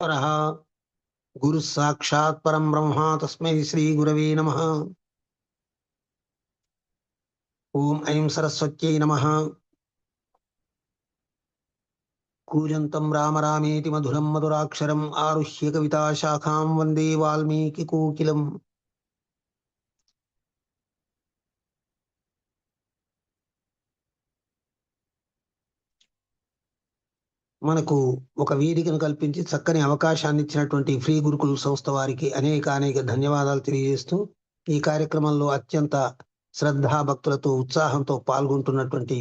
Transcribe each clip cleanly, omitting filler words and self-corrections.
परः गुरु साक्षात् परं ब्रह्म तस्मै श्री गुरवे नमः। ओम ऐं सरस्वत्यै नमः। कूजन्तं राम रामेति मधुरं मधुराक्षरम् आरुह्य कविताशाखां वन्दे वाल्मीकिकोकिलम्। మనకు ఒక వేదికను కల్పించి చక్కని అవకాశాన్ని ఇచ్చినటువంటి ఫ్రీ గురుకుల సంస్థ వారికి అనేక ధన్యవాదాలు తెలియజేస్తూ ఈ కార్యక్రమంలో అత్యంత శ్రద్ధా భక్తులతో ఉత్సాహంతో పాల్గొంటున్నటువంటి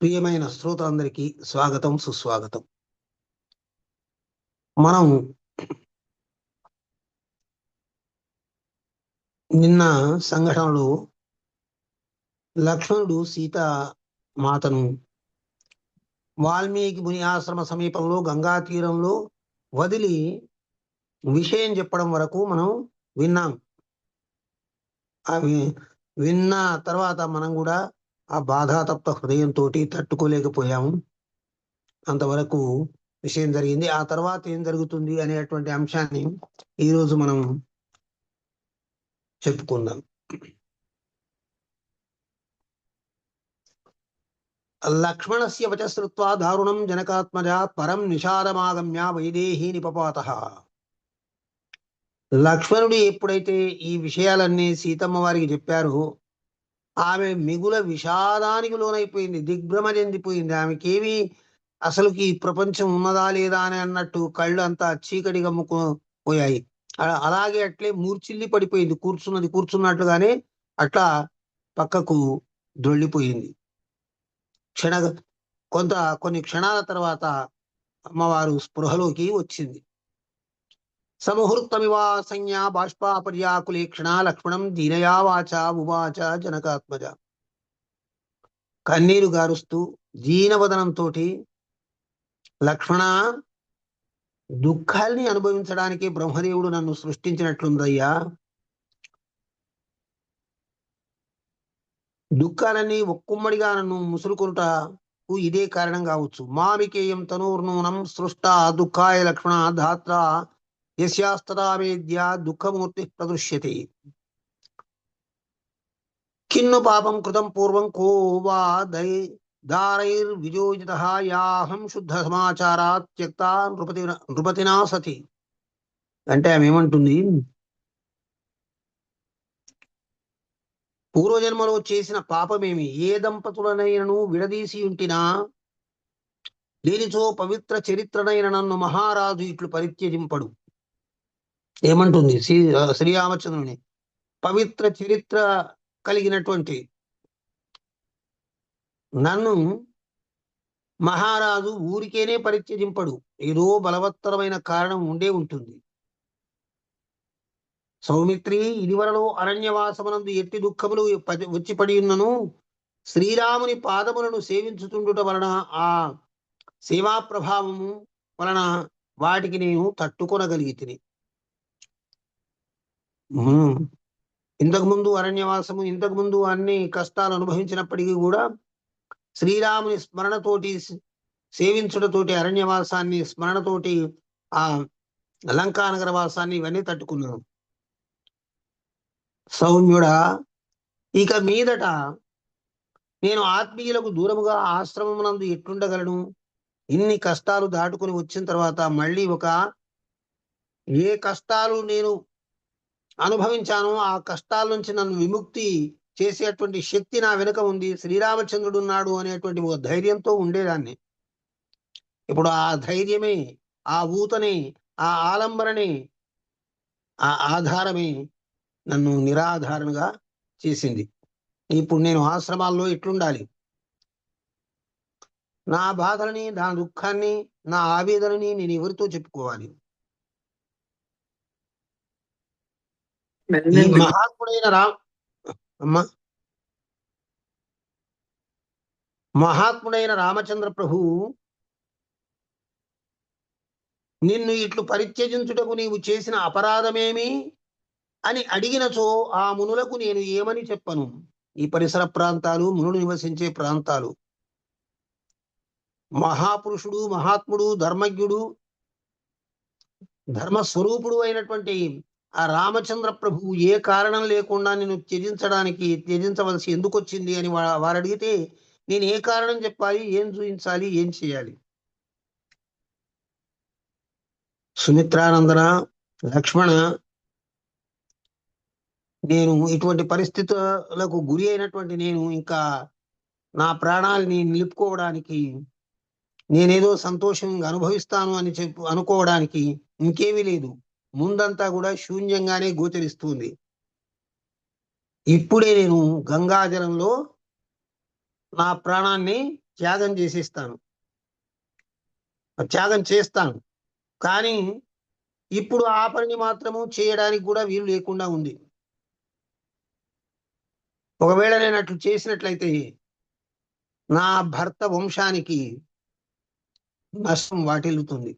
ప్రియమైన శ్రోతలందరికీ స్వాగతం సుస్వాగతం. మనం నిన్న సంఘటనలో లక్ష్మణుడు సీతా మాతను వాల్మీకి ముని ఆశ్రమ సమీపంలో గంగా తీరంలో వదిలి విషయం చెప్పడం వరకు మనం విన్నాం. అవి విన్న తర్వాత మనం కూడా ఆ బాధాతప్త హృదయంతో తట్టుకోలేకపోయాము. అంతవరకు విషయం జరిగింది. ఆ తర్వాత ఏం జరుగుతుంది అనేటువంటి అంశాన్ని ఈరోజు మనం చెప్పుకుందాం. లక్ష్మణస్య వచ శ్రుత్వా దారుణం జనకాత్మజ పరం నిషాదమాగమ్య వైదేహీ నిపపాతః. లక్ష్మణుడు ఎప్పుడైతే ఈ విషయాలన్నీ సీతమ్మ వారికి చెప్పారో ఆమె మిగుల విషాదానికి లోనైపోయింది, దిగ్భ్రమ చెందిపోయింది. ఆమెకేమి అసలుకి ఈ ప్రపంచం ఉన్నదా లేదా అని అన్నట్టు కళ్ళు అంతా చీకటి గమ్ముకుపోయాయి. అలాగే అట్లే మూర్చిల్లి పడిపోయింది. కూర్చున్నట్లుగానే అట్లా పక్కకు దొళ్ళిపోయింది. కొన్ని క్షణాల తర్వాత అమ్మవారు స్పృహలోకి వచ్చింది. సముహూర్తమివాసంజ్ఞా బాష్పాపర్యాకులేక్షణ లక్ష్మణం దీనయా వాచ ఉవాచ జనకాత్మజ. కన్నీరు గారుస్తూ దీనవదనంతో, లక్ష్మణ, దుఃఖాల్ని అనుభవించడానికి బ్రహ్మదేవుడు నన్ను సృష్టించినట్లుందయ్యా. దుఃఖాలన్నీ ఒక్కుమ్మడిగా నన్ను ముసురుకొనుటకు ఇదే కారణం కావచ్చు. మామికేయం తనూర్నూనం సృష్ట దుఃఖాయ లక్ష్మణ ధాత్ర యస్యాస్తదా వేద్య దుఃఖమూర్తి ప్రదృశ్యతే. కిన్ను పాపం కృతం పూర్వం కో వా దారైర్విజోజితః యాహం శుద్ధ సమాచారాత్ త్యక్తా నృపతినా సతి. అంటే ఆమె ఏమంటుంది, పూర్వజన్మలో చేసిన పాపమేమి, ఏ దంపతులనైనను విడదీసి ఉంటినా లేనిచో పవిత్ర చరిత్రనైన నన్ను మహారాజు ఇట్లు పరిత్యజింపడు. ఏమంటుంది శ్రీరామచంద్రుని? పవిత్ర చరిత్ర కలిగినటువంటి నన్ను మహారాజు ఊరికేనే పరిత్యజింపడు. ఏదో బలవత్తరమైన కారణం ఉండే ఉంటుంది. సౌమిత్రి, ఇదివరలో అరణ్యవాసమునందు ఎట్టి దుఃఖములు వచ్చి పడి ఉన్నను శ్రీరాముని పాదములను సేవించుతుండుట వలన, ఆ సేవా ప్రభావము వలన వాటికి నేను తట్టుకొనగలిగితిని. ఇంతకుముందు అరణ్యవాసము, ఇంతకుముందు అన్ని కష్టాలు అనుభవించినప్పటికీ కూడా శ్రీరాముని స్మరణతోటి, సేవించుటతోటి, అరణ్యవాసాన్ని స్మరణతోటి, ఆ లంకానగర వాసాన్ని ఇవన్నీ తట్టుకున్నాను. సౌమ్యుడా, ఇక మీదట నేను ఆత్మీయులకు దూరముగా ఆశ్రమమునందు ఎట్లుండగలను? ఇన్ని కష్టాలు దాటుకుని వచ్చిన తర్వాత మళ్ళీ ఏ కష్టాలు నేను అనుభవించానో ఆ కష్టాల నుంచి నన్ను విముక్తి చేసేటువంటి శక్తి నా వెనుక ఉంది, శ్రీరామచంద్రుడు ఉన్నాడు అనేటువంటి ఒక ధైర్యంతో ఉండేదాన్ని. ఇప్పుడు ఆ ధైర్యమే, ఆ ఊతనే, ఆ ఆలంబననే, ఆ ఆధారమే నన్ను నిరాధారణగా చేసింది. ఇప్పుడు నేను ఆశ్రమాల్లో ఎట్లుండాలి? నా బాధలని, నా దుఃఖాన్ని, నా ఆవేదనని నేను ఎవరితో చెప్పుకోవాలి? ఈ మహాత్ముడైన రామచంద్ర ప్రభు నిన్ను ఇట్లు పరిత్యజించుటకు నీవు చేసిన అపరాధమేమి అని అడిగినచో ఆ మునులకు నేను ఏమని చెప్పను? ఈ పరిసర ప్రాంతాలు మునులు నివసించే ప్రాంతాలు. మహాపురుషుడు, మహాత్ముడు, ధర్మజ్ఞుడు, ధర్మస్వరూపుడు అయినటువంటి ఆ రామచంద్ర ప్రభువు ఏ కారణం లేకుండా నేను త్యజించవలసి ఎందుకు వచ్చింది అని వారు అడిగితే నేను ఏ కారణం చెప్పాలి, ఏం చూపించాలి, ఏం చేయాలి? సుమిత్రానందన, లక్ష్మణ, నేను ఇటువంటి పరిస్థితులకు గురి అయినటువంటి నేను ఇంకా నా ప్రాణాలని నిలుపుకోవడానికి, నేనేదో సంతోషంగా అనుభవిస్తాను అని అనుకోవడానికి ఇంకేమీ లేదు. ముందంతా కూడా శూన్యంగానే గోచరిస్తుంది. ఇప్పుడే నేను గంగాజలంలో నా ప్రాణాన్ని త్యాగం చేస్తాను. కానీ ఇప్పుడు ఆ పనిని మాత్రము చేయడానికి కూడా వీలు లేకుండా ఉంది. ఒకవేళ నేను అట్లు చేసినట్లయితే నా భర్త వంశానికి నష్టం వాటిల్లుతుంది.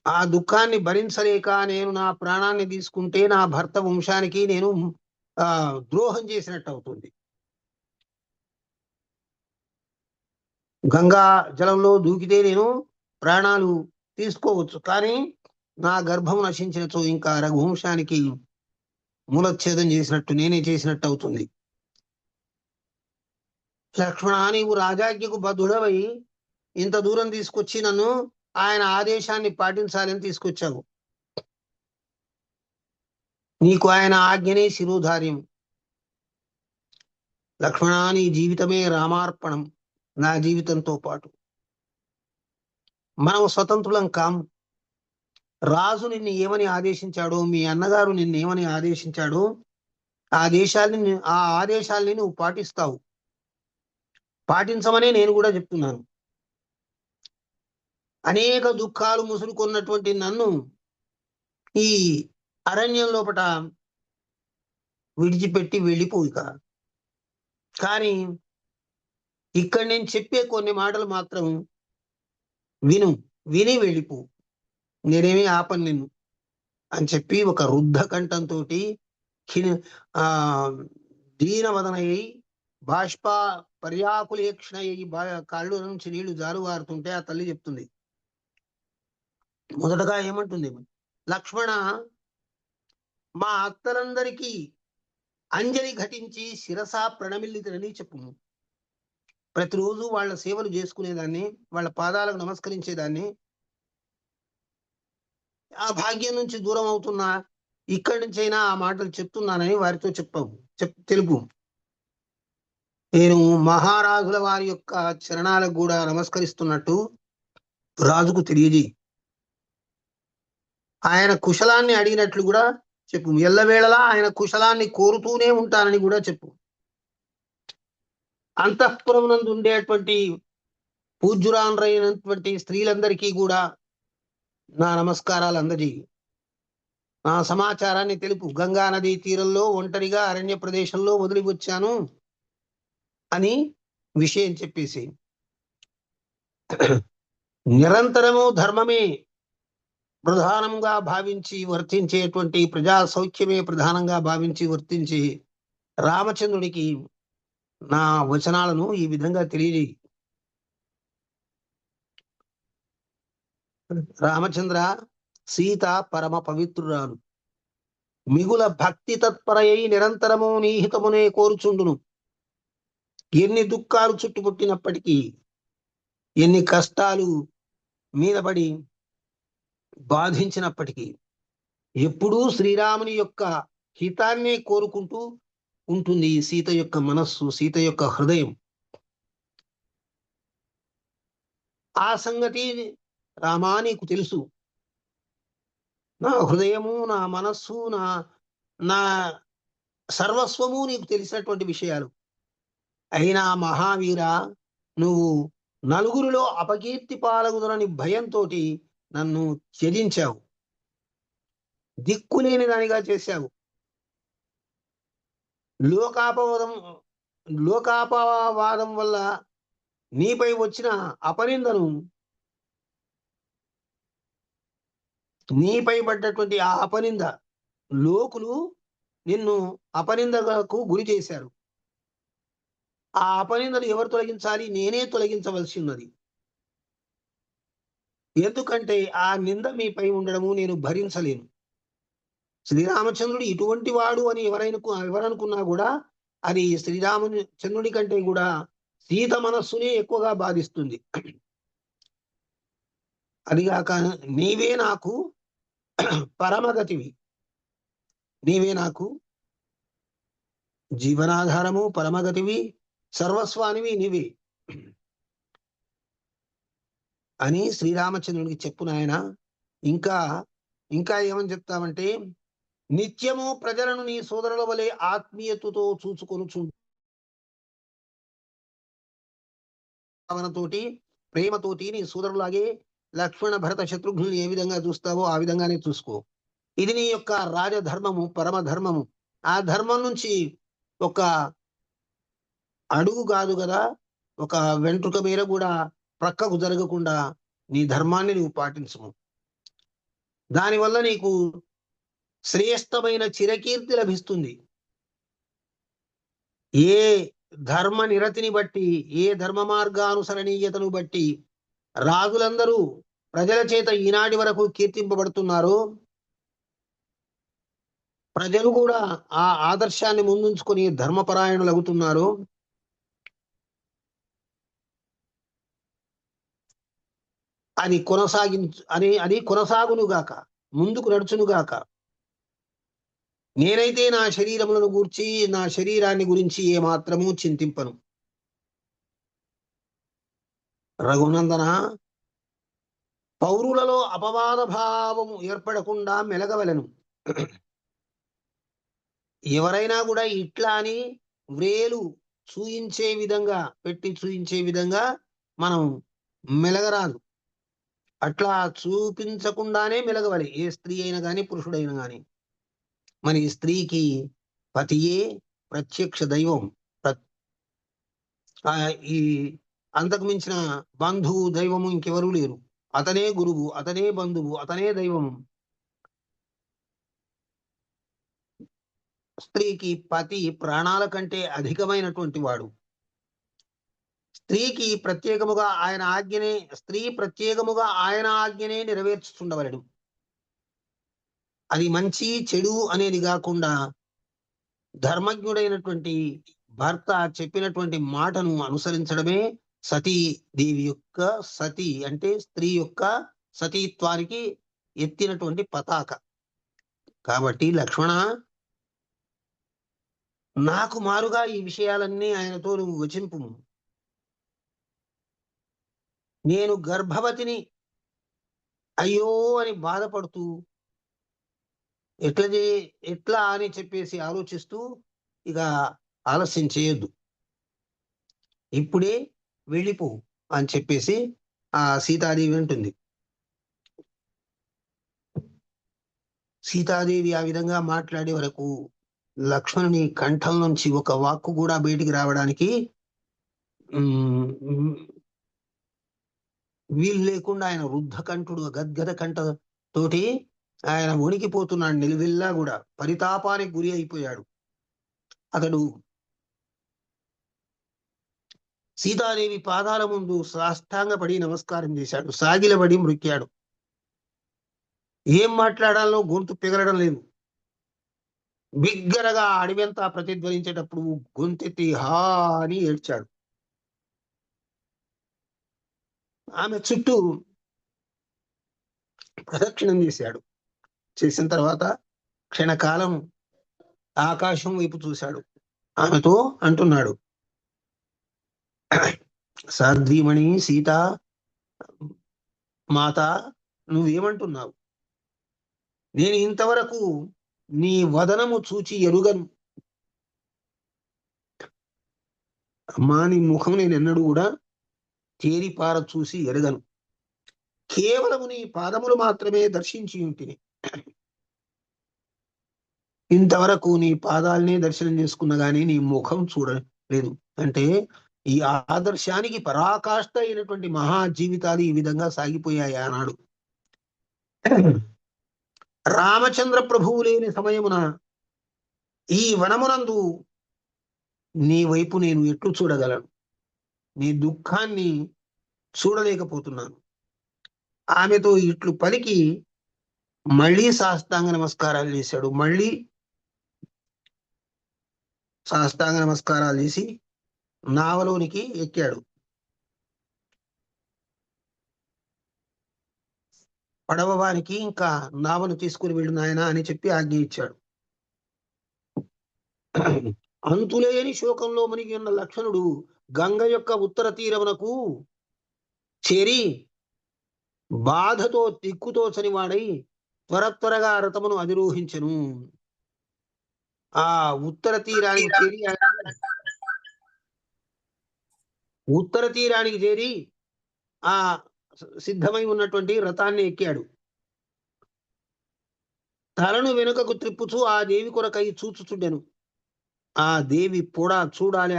ఆ దుఃఖాన్ని భరించలేక నేను నా ప్రాణాన్ని తీసుకుంటే నా భర్త వంశానికి నేను ద్రోహం చేసినట్టు అవుతుంది. గంగా జలంలో దూకితే నేను ప్రాణాలు తీసుకోవచ్చు, కానీ నా గర్భం నశించినచో ఇంకా రఘువంశానికి మూలఛేదం చేసినట్టు, నేనే చేసినట్టు అవుతుంది. లక్ష్మణ, నీవు రాజాజ్ఞకు బద్ధుడవై ఇంత దూరం తీసుకొచ్చి నన్ను ఆయన ఆదేశాన్ని పాటించాలని తీసుకొచ్చావు. నీకు ఆయన ఆజ్ఞనే శిరోధార్యం. లక్ష్మణ, నీ జీవితమే రామార్పణం నా జీవితంతో పాటు. మనం స్వతంత్రులం కాము. రాజు నిన్ను ఏమని ఆదేశించాడో, మీ అన్నగారు నిన్ను ఏమని ఆదేశించాడో ఆ ఆదేశాలని నువ్వు పాటిస్తావు. పాటించమనే నేను కూడా చెప్తున్నాను. అనేక దుఃఖాలు ముసురుకున్నటువంటి నన్ను ఈ అరణ్యం లోపట విడిచిపెట్టి వెళ్ళిపోయిక. కానీ ఇక్కడ నేను చెప్పే కొన్ని మాటలు మాత్రం విని వెళ్ళిపో, నేనేమీ ఆపను నిన్ను అని చెప్పి ఒక రుద్ధ కంఠంతో దీనవదనయ్యి బాష్ప పర్యాకులేక్షణయ్యి కాళ్ళు నుంచి నీళ్లు జారువారుతుంటే ఆ తల్లి చెప్తుంది. మొదటగా ఏమంటుంది? లక్ష్మణ, మా అత్తలందరికీ అంజలి ఘటించి శిరస ప్రణమిల్లితనని చెప్పు. ప్రతిరోజు వాళ్ళ సేవలు చేసుకునేదాన్ని, వాళ్ళ పాదాలకు నమస్కరించేదాన్ని. ఆ భాగ్యం నుంచి దూరం అవుతున్నా, ఇక్కడి నుంచైనా ఆ మాటలు చెప్తున్నానని వారితో తెలుపు. నేను మహారాజుల వారి యొక్క చరణాలకు కూడా నమస్కరిస్తున్నట్టు రాజుకు తెలియజేయి. ఆయన కుశలాన్ని అడిగినట్లు కూడా చెప్పు. ఎల్లవేళలా ఆయన కుశలాన్ని కోరుతూనే ఉంటానని కూడా చెప్పు. అంతఃపురం నందు ఉండేటువంటి పూజ్యురాన్రైనటువంటి స్త్రీలందరికీ కూడా నా నమస్కారాలు అందజేయి. నా సమాచారాన్ని తెలుపు. గంగా నదీ తీరంలో ఒంటరిగా అరణ్య ప్రదేశంలో వదిలి వచ్చాను అని విషయం చెప్పేసి, నిరంతరము ధర్మమే ప్రధానంగా భావించి వర్తించేటువంటి, ప్రజా సౌఖ్యమే ప్రధానంగా భావించి వర్తించి రామచంద్రుడికి నా వచనాలను ఈ విధంగా తెలియజేయి. రామచంద్ర, సీత పరమ పవిత్రురాలు, మిగుల భక్తి తత్పరయ్యి నిరంతరము నీహితమునే కోరుచుండును. ఎన్ని దుఃఖాలు చుట్టుముట్టినప్పటికీ, ఎన్ని కష్టాలు మీద పడి బాధించినప్పటికీ ఎప్పుడూ శ్రీరాముని యొక్క హితాన్నే కోరుకుంటూ ఉంటుంది సీత యొక్క మనస్సు, సీత యొక్క హృదయం. ఆ సంగతి రామా నీకు తెలుసు. నా హృదయము, నా మనస్సు, నా సర్వస్వము నీకు తెలిసినటువంటి విషయాలు. అయినా మహావీర, నువ్వు నలుగురిలో అపకీర్తి పాలగుదనని భయంతో నన్ను త్యజించావు, దిక్కులేని దానిగా చేశావు. లోకాపవాదం వల్ల నీపై వచ్చిన అపనిందను, నీపై పడ్డటువంటి ఆ అపనింద, లోకులు నిన్ను అపనిందకు గురి చేశారు. ఆ అపనిందను ఎవరు తొలగించాలి? నేనే తొలగించవలసి ఉన్నది. ఎందుకంటే ఆ నింద మీపై ఉండడము నేను భరించలేను. శ్రీరామచంద్రుడు ఇటువంటి వాడు అని ఎవరనుకున్నా కూడా అది శ్రీరామచంద్రుడి కంటే కూడా సీత మనస్సునే ఎక్కువగా బాధిస్తుంది. అదిగాక నీవే నాకు పరమగతివి, నీవే నాకు జీవనాధారము, పరమగతివి, సర్వస్వానివి నీవే అని శ్రీరామచంద్రుడికి చెప్పు నాయన. ఇంకా ఇంకా ఏమని చెప్తామంటే, నిత్యము ప్రజలను నీ సోదరుల వలె ఆత్మీయతతో చూసుకొనుచు భావనతోటి, ప్రేమతోటి నీ సోదరులాగే లక్ష్మణ భరత శత్రుఘ్నులు ఏ విధంగా చూస్తావో ఆ విధంగానే చూసుకో. ఇది నీ యొక్క రాజధర్మము, పరమధర్మము. ఆ ధర్మం నుంచి ఒక అడుగు కాదు కదా, ఒక వెంట్రుక మేర కూడా ప్రక్కకు జరగకుండా నీ ధర్మాన్ని నువ్వు పాటించము. దానివల్ల నీకు శ్రేష్టమైన చిరకీర్తి లభిస్తుంది. ఏ ధర్మ నిరతిని బట్టి, ఏ ధర్మ మార్గానుసరణీయతను బట్టి రాజులందరూ ప్రజల చేత ఈనాటి వరకు కీర్తింపబడుతున్నారో, ప్రజలు కూడా ఆ ఆదర్శాన్ని ముందుంచుకొని ధర్మపరాయణులు అవుతున్నారు. అది కొనసాగునుగాక, ముందుకు నడుచునుగాక. నేనైతే నా శరీరములను గూర్చి, నా శరీరాన్ని గురించి ఏమాత్రము చింతింపను. రఘునందన, పౌరులలో అపవాద భావము ఏర్పడకుండా మెలగవలను. ఎవరైనా కూడా ఇట్లా అని వ్రేలు చూయించే విధంగా, పెట్టి చూయించే విధంగా మనం మెలగరాదు. అట్లా చూపించకుండానే మెలగవాలి, ఏ స్త్రీ అయినా కానీ, పురుషుడైనా కానీ. మరి స్త్రీకి పతియే ప్రత్యక్ష దైవం. ఈ అంతకు మించిన బంధువు, దైవము ఇంకెవరూ లేరు. అతనే గురువు, అతనే బంధువు, అతనే దైవము. స్త్రీకి పతి ప్రాణాల కంటే అధికమైనటువంటి వాడు. స్త్రీ ప్రత్యేకముగా ఆయన ఆజ్ఞనే నెరవేర్చుచుండవలెను. అది మంచి చెడు అనేది కాకుండా ధర్మజ్ఞుడైనటువంటి భర్త చెప్పినటువంటి మాటను అనుసరించడమే సతీదేవి యొక్క, సతి అంటే స్త్రీ యొక్క సతీత్వానికి ఎత్తినటువంటి పతాక. కాబట్టి లక్ష్మణ, నాకు మారుగా ఈ విషయాలన్నీ ఆయనతో నువ్వు వచింపు. నేను గర్భవతిని అయ్యో అని బాధపడుతూ ఎట్లా అని చెప్పేసి ఆలోచిస్తూ ఇక ఆలస్యం చేయొద్దు, ఇప్పుడే వెళ్ళిపో అని చెప్పేసి ఆ సీతాదేవి అంటుంది. సీతాదేవి ఆ విధంగా మాట్లాడే వరకు లక్ష్మణుని కంఠం నుంచి ఒక వాక్కు కూడా బయటికి రావడానికి వీలు లేకుండా ఆయన రుద్ధకంఠుడు, గద్గద కంఠ తోటి ఆయన వణికిపోతున్నాడు. నిలువెల్లా కూడా పరితాపానికి గురి అయిపోయాడు. అతడు సీతాదేవి పాదాల ముందు సాష్టాంగపడి నమస్కారం చేశాడు, సాగిలబడి మృక్కాడు. ఏం మాట్లాడాలో గొంతు పిగలడం లేదు. బిగ్గరగా అడవంతా ప్రతిధ్వనించేటప్పుడు గొంతెత్తి హా అని ఏడ్చాడు. ఆమె చుట్టూ ప్రదక్షిణం చేశాడు. చేసిన తర్వాత క్షణకాలం ఆకాశం వైపు చూశాడు. ఆమెతో అంటున్నాడు, సాధ్వీమణి సీత మాత, నువ్వేమంటున్నావు? నేను ఇంతవరకు నీ వదనము చూచి ఎరుగను. అమ్మా, నీ ముఖం నేను ఎన్నడూ కూడా తేరిపార చూసి ఎరగను. కేవలము నీ పాదములు మాత్రమే దర్శించి ఉంటిని. ఇంతవరకు నీ పాదాలనే దర్శనం చేసుకున్న గానీ నీ ముఖం చూడలేదు. అంటే ఈ ఆదర్శానికి పరాకాష్ట అయినటువంటి మహా జీవితాలు ఈ విధంగా సాగిపోయాయి ఆనాడు. రామచంద్ర ప్రభువు లేని సమయమున ఈ వనమునందు నీ వైపు నేను ఎట్లు చూడగలను? నీ దుఃఖాన్ని చూడలేకపోతున్నాను. ఆమెతో ఇట్లు పలికి మళ్ళీ సాష్టాంగ నమస్కారాలు చేశాడు. మళ్ళీ సాష్టాంగ నమస్కారాలు చేసి నావలోనికి ఎక్కాడు. పడవవానికి ఇంకా నావను తీసుకుని వెళ్ళు నాయనా అని చెప్పి ఆజ్ఞ ఇచ్చాడు. అంతులేని శోకంలో మునిగి ఉన్న లక్ష్మణుడు గంగ యొక్క ఉత్తర తీరమునకు చేరి బాధతో తిక్కుతో చనివాడై త్వరగా రథమును అధిరోహించెను. ఆ ఉత్తర తీరానికి చేరి ఆ సిద్ధమై ఉన్నటువంటి రథాన్ని ఎక్కాడు. తలను వెనుకకు త్రిప్పుచూ ఆ దేవి కొరకై చూచుచుండెను. ఆ దేవి కూడా చూడాలి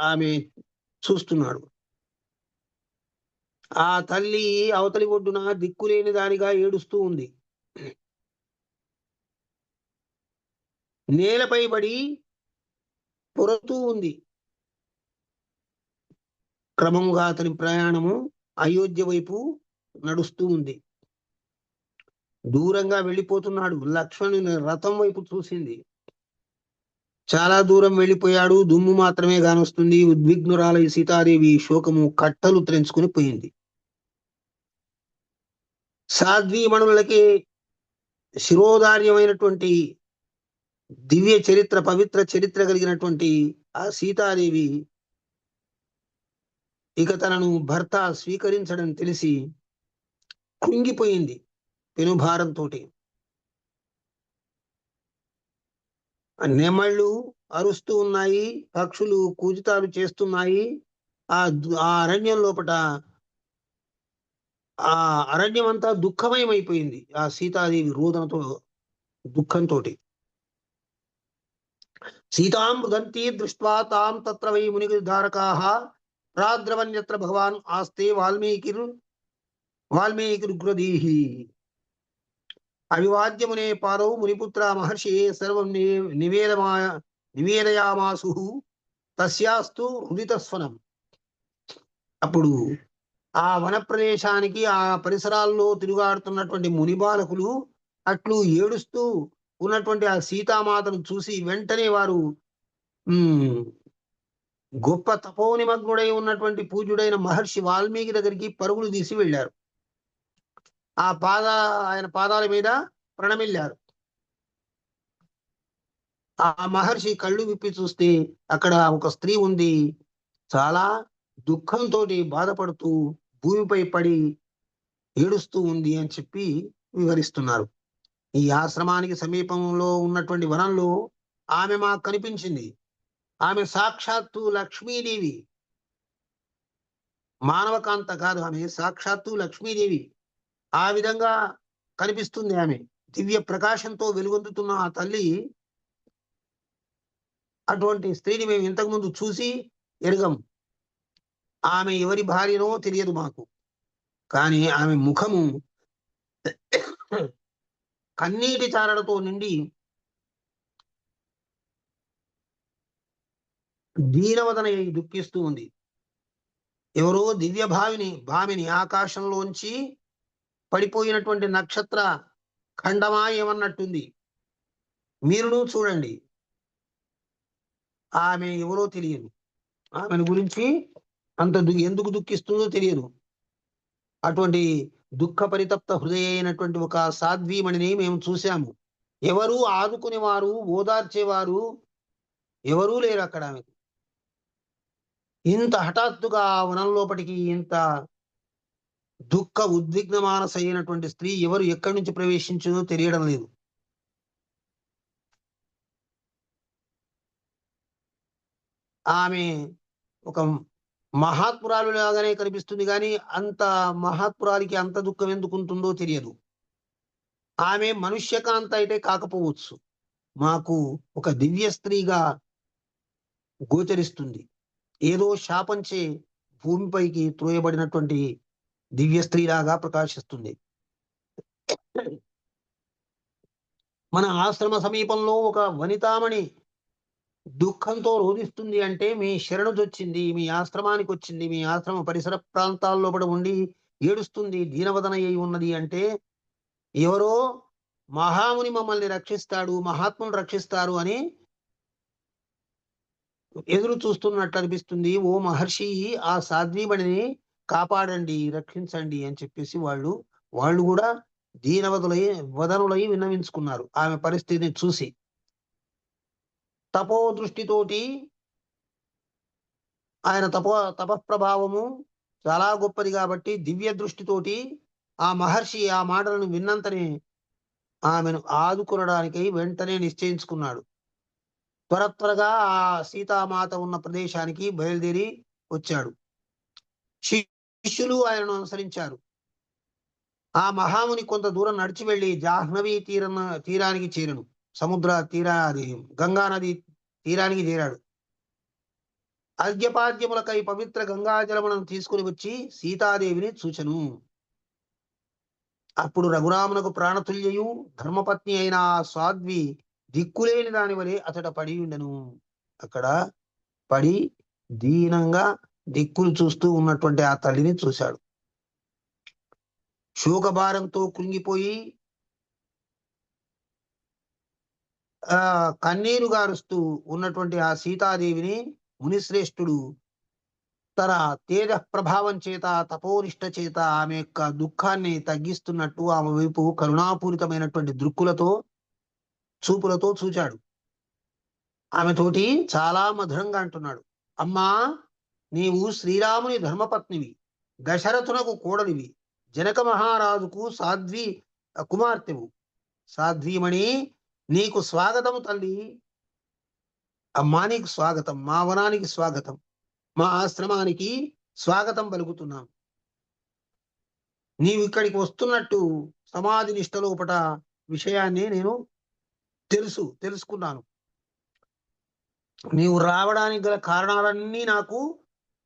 ఆమె చూస్తున్నాడు. ఆ తల్లి అవతలి ఒడ్డున దిక్కులేని దానిగా ఏడుస్తూ ఉంది. నేలపై పడి పొరతూ ఉంది. క్రమంగా అతని ప్రయాణము అయోధ్య వైపు నడుస్తూ ఉంది. దూరంగా వెళ్ళిపోతున్నాడు. లక్ష్మణుని రథం వైపు చూసింది. చాలా దూరం వెళ్ళిపోయాడు. దుమ్ము మాత్రమే కానొస్తుంది. ఉద్విగ్నురాలై సీతాదేవి శోకము కట్టలు త్రెంచుకుని పోయింది. సాధ్వీమణులకి శిరోధార్యమైనటువంటి దివ్య చరిత్ర, పవిత్ర చరిత్ర కలిగినటువంటి ఆ సీతాదేవి ఇక తనను భర్త స్వీకరించడం తెలిసి కృంగిపోయింది పెనుభారంతో. నెమళ్ళు అరుస్తూ ఉన్నాయి, పక్షులు కూజితాలు చేస్తున్నాయి. ఆ అరణ్యం లోపట ఆ అరణ్యం అంతా దుఃఖమయమైపోయింది ఆ సీతాదేవి రోదనతో, దుఃఖంతో. సీతాం మృదంతి దృష్ట్వా తాం తత్ర వై మునిధారకాః ప్రాద్రవన్యత్ర భగవాన్ ఆస్తే వాల్మీకిరుగ్రదీహి అవివాద్యమునే పాదౌ మునిపుత్ర మహర్షి సర్వం నివేదయామాసు తస్యాస్తు హృదితస్వనం. అప్పుడు ఆ వన ప్రదేశానికి, ఆ పరిసరాల్లో తిరుగాడుతున్నటువంటి ముని బాలకులు అట్లు ఏడుస్తూ ఉన్నటువంటి ఆ సీతామాతను చూసి వెంటనే వారు గొప్ప తపోనిమగ్నుడై ఉన్నటువంటి పూజ్యుడైన మహర్షి వాల్మీకి దగ్గరికి పరుగులు తీసి వెళ్ళారు. ఆయన పాదాల మీద ప్రణమిల్లారు. ఆ మహర్షి కళ్ళు విప్పి చూస్తే అక్కడ ఒక స్త్రీ ఉంది. చాలా దుఃఖంతో బాధపడుతూ భూమిపై పడి ఏడుస్తూ ఉంది అని చెప్పి వివరిస్తున్నారు. ఈ ఆశ్రమానికి సమీపంలో ఉన్నటువంటి వనంలో ఆమె మాకు కనిపించింది. ఆమె సాక్షాత్తు లక్ష్మీదేవి, మానవకాంత కాదు, ఆమె సాక్షాత్తు లక్ష్మీదేవి. ఆ విధంగా కనిపిస్తుంది. ఆమె దివ్య ప్రకాశంతో వెలుగొందుతున్న ఆ తల్లి, అటువంటి స్త్రీని మేము ఇంతకుముందు చూసి ఎరగం. ఆమె ఎవరి భార్యనో తెలియదు మాకు. కానీ ఆమె ముఖము కన్నీటి చారలతో నిండి దీనవదన దుఃఖిస్తూ ఉంది. ఎవరో దివ్య భామిని ఆకాశంలోంచి పడిపోయినటువంటి నక్షత్ర ఖండమా ఏమన్నట్టుంది. మీరును చూడండి. ఆమె ఎవరో తెలియదు. ఆమెను గురించి అంత ఎందుకు దుఃఖిస్తుందో తెలియదు. అటువంటి దుఃఖ పరితప్త హృదయ అయినటువంటి ఒక సాధ్వీమణిని మేము చూశాము. ఎవరు ఆదుకునేవారు, ఓదార్చేవారు ఎవరూ లేరు అక్కడ. ఆమెకు ఇంత హఠాత్తుగా వనంలోపటికి ఇంత దుఃఖ ఉద్విగ్న మానస అయినటువంటి స్త్రీ ఎవరు ఎక్కడి నుంచి ప్రవేశించిందో తెలియడం లేదు. ఆమె ఒక మహాత్మురాలు లాగానే కనిపిస్తుంది, కానీ అంత మహాత్మురాలికి అంత దుఃఖం ఎందుకుంటుందో తెలియదు. ఆమె మనుష్యకాంత అయితే కాకపోవచ్చు, మాకు ఒక దివ్య స్త్రీగా గోచరిస్తుంది. ఏదో శాపంచే భూమిపైకి త్రోయబడినటువంటి దివ్య స్త్రీలాగా ప్రకాశిస్తుంది. మన ఆశ్రమ సమీపంలో ఒక వనితామణి దుఃఖంతో రోధిస్తుంది అంటే మీ శరణుజొచ్చింది, మీ ఆశ్రమానికి వచ్చింది, మీ ఆశ్రమ పరిసర ప్రాంతాల్లో కూడా ఉండి ఏడుస్తుంది, దీనవదన అయి ఉన్నది అంటే ఎవరో మహాముని మమ్మల్ని రక్షిస్తాడు, మహాత్ములు రక్షిస్తారు అని ఎదురు చూస్తున్నట్లు అనిపిస్తుంది. ఓ మహర్షి, ఆ సాధ్వీమణిని కాపాడండి, రక్షించండి అని చెప్పేసి వాళ్ళు కూడా దీనవదులై వదనులై విన్నవించుకున్నారు ఆమె పరిస్థితిని చూసి. తపో దృష్టితోటి ఆయన తపఃప్రభావము చాలా గొప్పది కాబట్టి దివ్య దృష్టితోటి ఆ మహర్షి ఆ మాటలను విన్నంతనే ఆమెను ఆదుకొనడానికై వెంటనే నిశ్చయించుకున్నాడు. త్వరగా ఆ సీతామాత ఉన్న ప్రదేశానికి బయలుదేరి వచ్చాడు. శిష్యులు ఆయనను అనుసరించారు. ఆ మహాముని కొంత దూరం నడిచి వెళ్లి జాహ్నవి తీరానికి చేరను. సముద్ర అది గంగా నది తీరానికి చేరాడు. అర్ఘ్యపాద్యములకై పవిత్ర గంగాజలములను తీసుకుని వచ్చి సీతాదేవిని చూచెను. అప్పుడు రఘురామునకు ప్రాణతుల్యయు ధర్మపత్ని అయిన ఆ సాధ్వి దిక్కులేని దాని వలె అతడ పడి ఉండెను. అక్కడ పడి దీనంగా దిక్కులు చూస్తూ ఉన్నటువంటి ఆ తల్లిని చూశాడు. శోకభారంతో కృంగిపోయి కన్నీరు గారుస్తూ ఉన్నటువంటి ఆ సీతాదేవిని మునిశ్రేష్ఠుడు తన తేజ ప్రభావం చేత, తపోనిష్ట చేత ఆమె యొక్క దుఃఖాన్ని తగ్గిస్తున్నట్టు ఆమె వైపు కరుణాపూరితమైనటువంటి చూపులతో చూచాడు. ఆమెతోటి చాలా మధురంగా అంటున్నాడు, అమ్మా, నీవు శ్రీరాముని ధర్మపత్నివి, దశరథునకు కోడలివి, జనక మహారాజుకు కుమార్తెవు. సాధ్వీమణి, నీకు స్వాగతము తల్లి. అమ్మా, నీకు స్వాగతం, మా వనానికి స్వాగతం, మా ఆశ్రమానికి స్వాగతం పలుకుతున్నాం. నీవు ఇక్కడికి వస్తున్నట్టు సమాధి నిష్టలోపట విషయాన్ని నేను తెలుసుకున్నాను. నీవు రావడానికి గల కారణాలన్నీ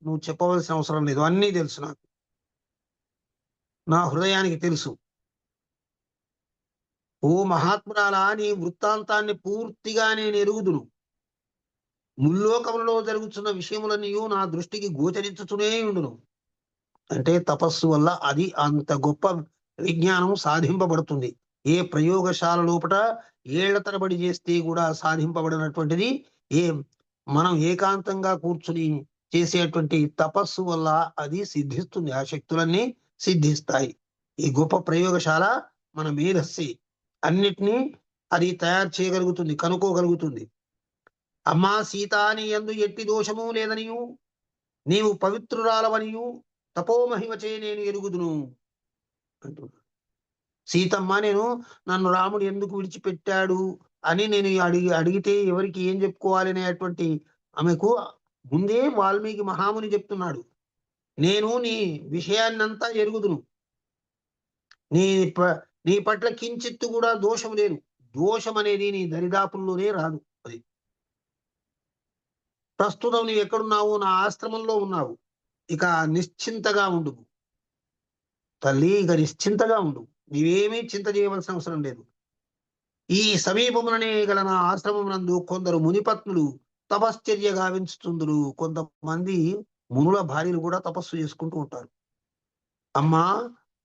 నువ్వు చెప్పవలసిన అవసరం లేదు, అన్నీ తెలుసు. నాకు నా హృదయానికి తెలుసు. ఓ మహాత్మురాలా, నీ వృత్తాంతాన్ని పూర్తిగా నేను ఎరుగుదును. ముల్లోకములలో జరుగుతున్న విషయములన్నీ నా దృష్టికి గోచరించుతూనే ఉండును. అంటే తపస్సు వల్ల అది అంత గొప్ప విజ్ఞానం సాధింపబడుతుంది. ఏ ప్రయోగశాల లోపల ఏళ్ల తరబడి చేస్తే కూడా సాధింపబడినటువంటిది మనం ఏకాంతంగా కూర్చుని చేసేటువంటి తపస్సు వల్ల అది సిద్ధిస్తుంది. ఆ శక్తులన్నీ సిద్ధిస్తాయి. ఈ గొప్ప ప్రయోగశాల మన మేధస్సి అన్నిటినీ అది తయారు చేయగలుగుతుంది, కనుక్కోగలుగుతుంది. అమ్మా సీత, నీ యందు ఎట్టి దోషము లేదనియు, నీవు పవిత్రురాలవనియు తపోమహిమచే నేను ఎరుగుదును అంటున్నాడు. సీతమ్మ, నన్ను రాముడు ఎందుకు విడిచిపెట్టాడు అని నేను అడిగితే ఎవరికి ఏం చెప్పుకోవాలి అనేటువంటి ఆమెకు ముందే వాల్మీకి మహాముని చెప్తున్నాడు, నేను నీ విషయాన్నంతా ఎరుగుదును, నీ పట్ల కించిత్తు కూడా దోషం లేదు. దోషం అనేది నీ దరిదాపుల్లోనే రాదు. అది ప్రస్తుతం నువ్వు ఎక్కడున్నావు? నా ఆశ్రమంలో ఉన్నావు. ఇక నిశ్చింతగా ఉండు తల్లి, ఇక నిశ్చింతగా ఉండు. నీవేమీ చింత చేయవలసిన అవసరం లేదు. ఈ సమీపముననే గల నా ఆశ్రమమునందు కొందరు మునిపత్నులు తపశ్చర్య గావించుతుందరు. కొంతమంది మునుల భార్యలు కూడా తపస్సు చేసుకుంటూ ఉంటారు. అమ్మా,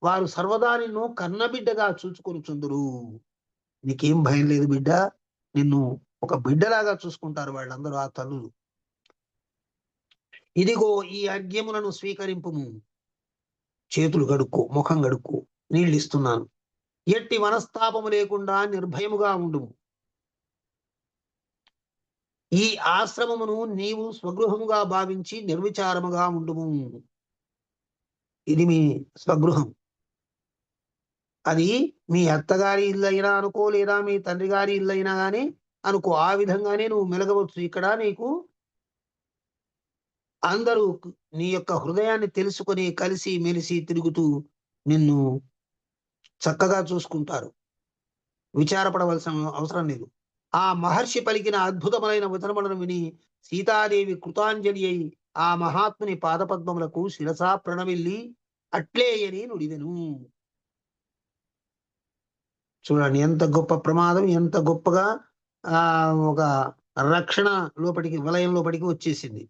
వారు సర్వదా నిన్ను కన్నబిడ్డగా చూసుకొనుచుందురు. నీకేం భయం లేదు బిడ్డ, నిన్ను ఒక బిడ్డలాగా చూసుకుంటారు వాళ్ళందరూ, ఆ తల్లులు. ఇదిగో ఈ అర్ఘ్యములను స్వీకరింపుము, చేతులు కడుక్కో, ముఖం కడుక్కో, నీళ్ళు ఇస్తున్నాను. ఎట్టి మనస్తాపము లేకుండా నిర్భయముగా ఉండుము. ఈ ఆశ్రమమును నీవు స్వగృహముగా భావించి నిర్విచారముగా ఉండుము. ఇది మీ స్వగృహం. అది మీ అత్తగారి ఇల్లు అయినా అనుకో, లేదా మీ తండ్రి గారి ఇల్లు అయినా కానీ అనుకో, ఆ విధంగానే నువ్వు మెలగవచ్చు. ఇక్కడ నీకు అందరూ నీ యొక్క హృదయాన్ని తెలుసుకొని కలిసి మెలిసి తిరుగుతూ నిన్ను చక్కగా చూసుకుంటారు. విచారపడవలసిన అవసరం లేదు. ఆ మహర్షి పలికిన అద్భుతమైన వచనములను విని సీతాదేవి కృతాంజలి అయి ఆ మహాత్ముని పాదపద్మములకు శిరసా ప్రణమిల్లి అట్లేయని నుడివెను. చూడండి ఎంత గొప్ప ప్రమాదం, ఎంత గొప్పగా ఒక రక్షణ లోపటికి వలయం లోపటికి వచ్చేసింది.